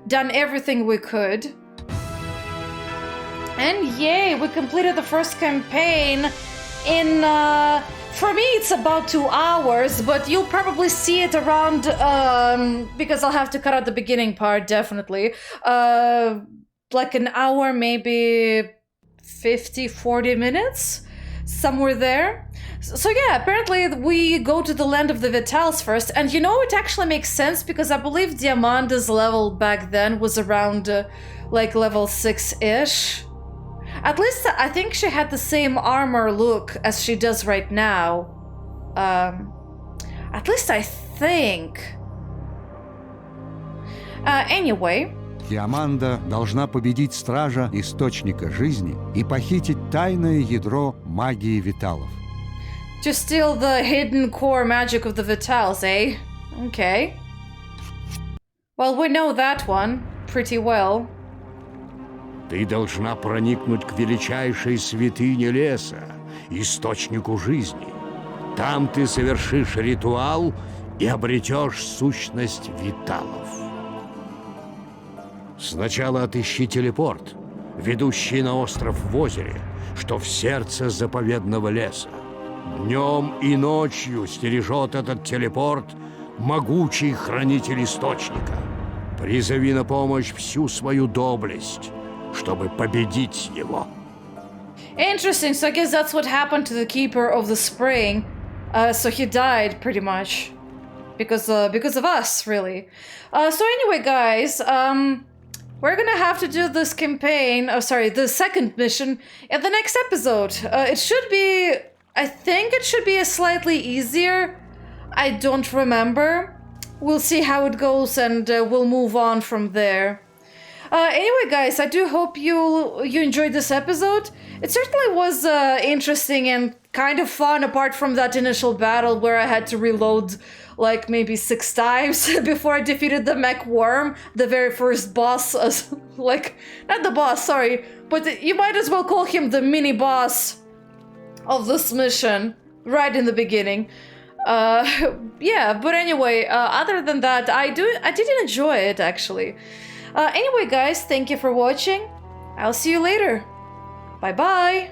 done everything we could. And yay, we completed the first campaign in, for me it's about 2 hours, but you'll probably see it around, because I'll have to cut out the beginning part, definitely. Like an hour, maybe 50-40 minutes, somewhere there. So yeah, apparently we go to the land of the Vitals first, and you know, it actually makes sense because I believe Diamanda's level back then was around like level 6-ish. At least I think she had the same armor look as she does right now. At least I think. Anyway. Диаманда должна победить Стража Источника Жизни и похитить тайное ядро магии Виталов. To steal the hidden core magic of the Vitals, eh? Okay. Well, we know that one pretty well. Ты должна проникнуть к величайшей святыне леса, источнику жизни. Там ты совершишь ритуал и обретешь сущность Виталов. Сначала отыщи телепорт, ведущий на остров в озере, что в сердце заповедного леса. Днем и ночью стережет этот телепорт могучий хранитель источника. Призови на помощь всю свою доблесть, чтобы победить его. Interesting, so I guess that's what happened to the Keeper of the Spring. So he died, pretty much. Because of us, really. So anyway, guys, we're gonna have to do this campaign, the second mission, in the next episode. It should be... I think it should be a slightly easier. I don't remember. We'll see how it goes and we'll move on from there. Anyway, guys, I do hope you enjoyed this episode. It certainly was interesting and kind of fun, apart from that initial battle where I had to reload like maybe 6 times before I defeated the mech worm, the very first boss. Like, not the boss, sorry, but you might as well call him the mini boss of this mission right in the beginning. Yeah, but anyway, other than that, I did enjoy it, actually. Anyway, guys, thank you for watching. I'll see you later. Bye bye.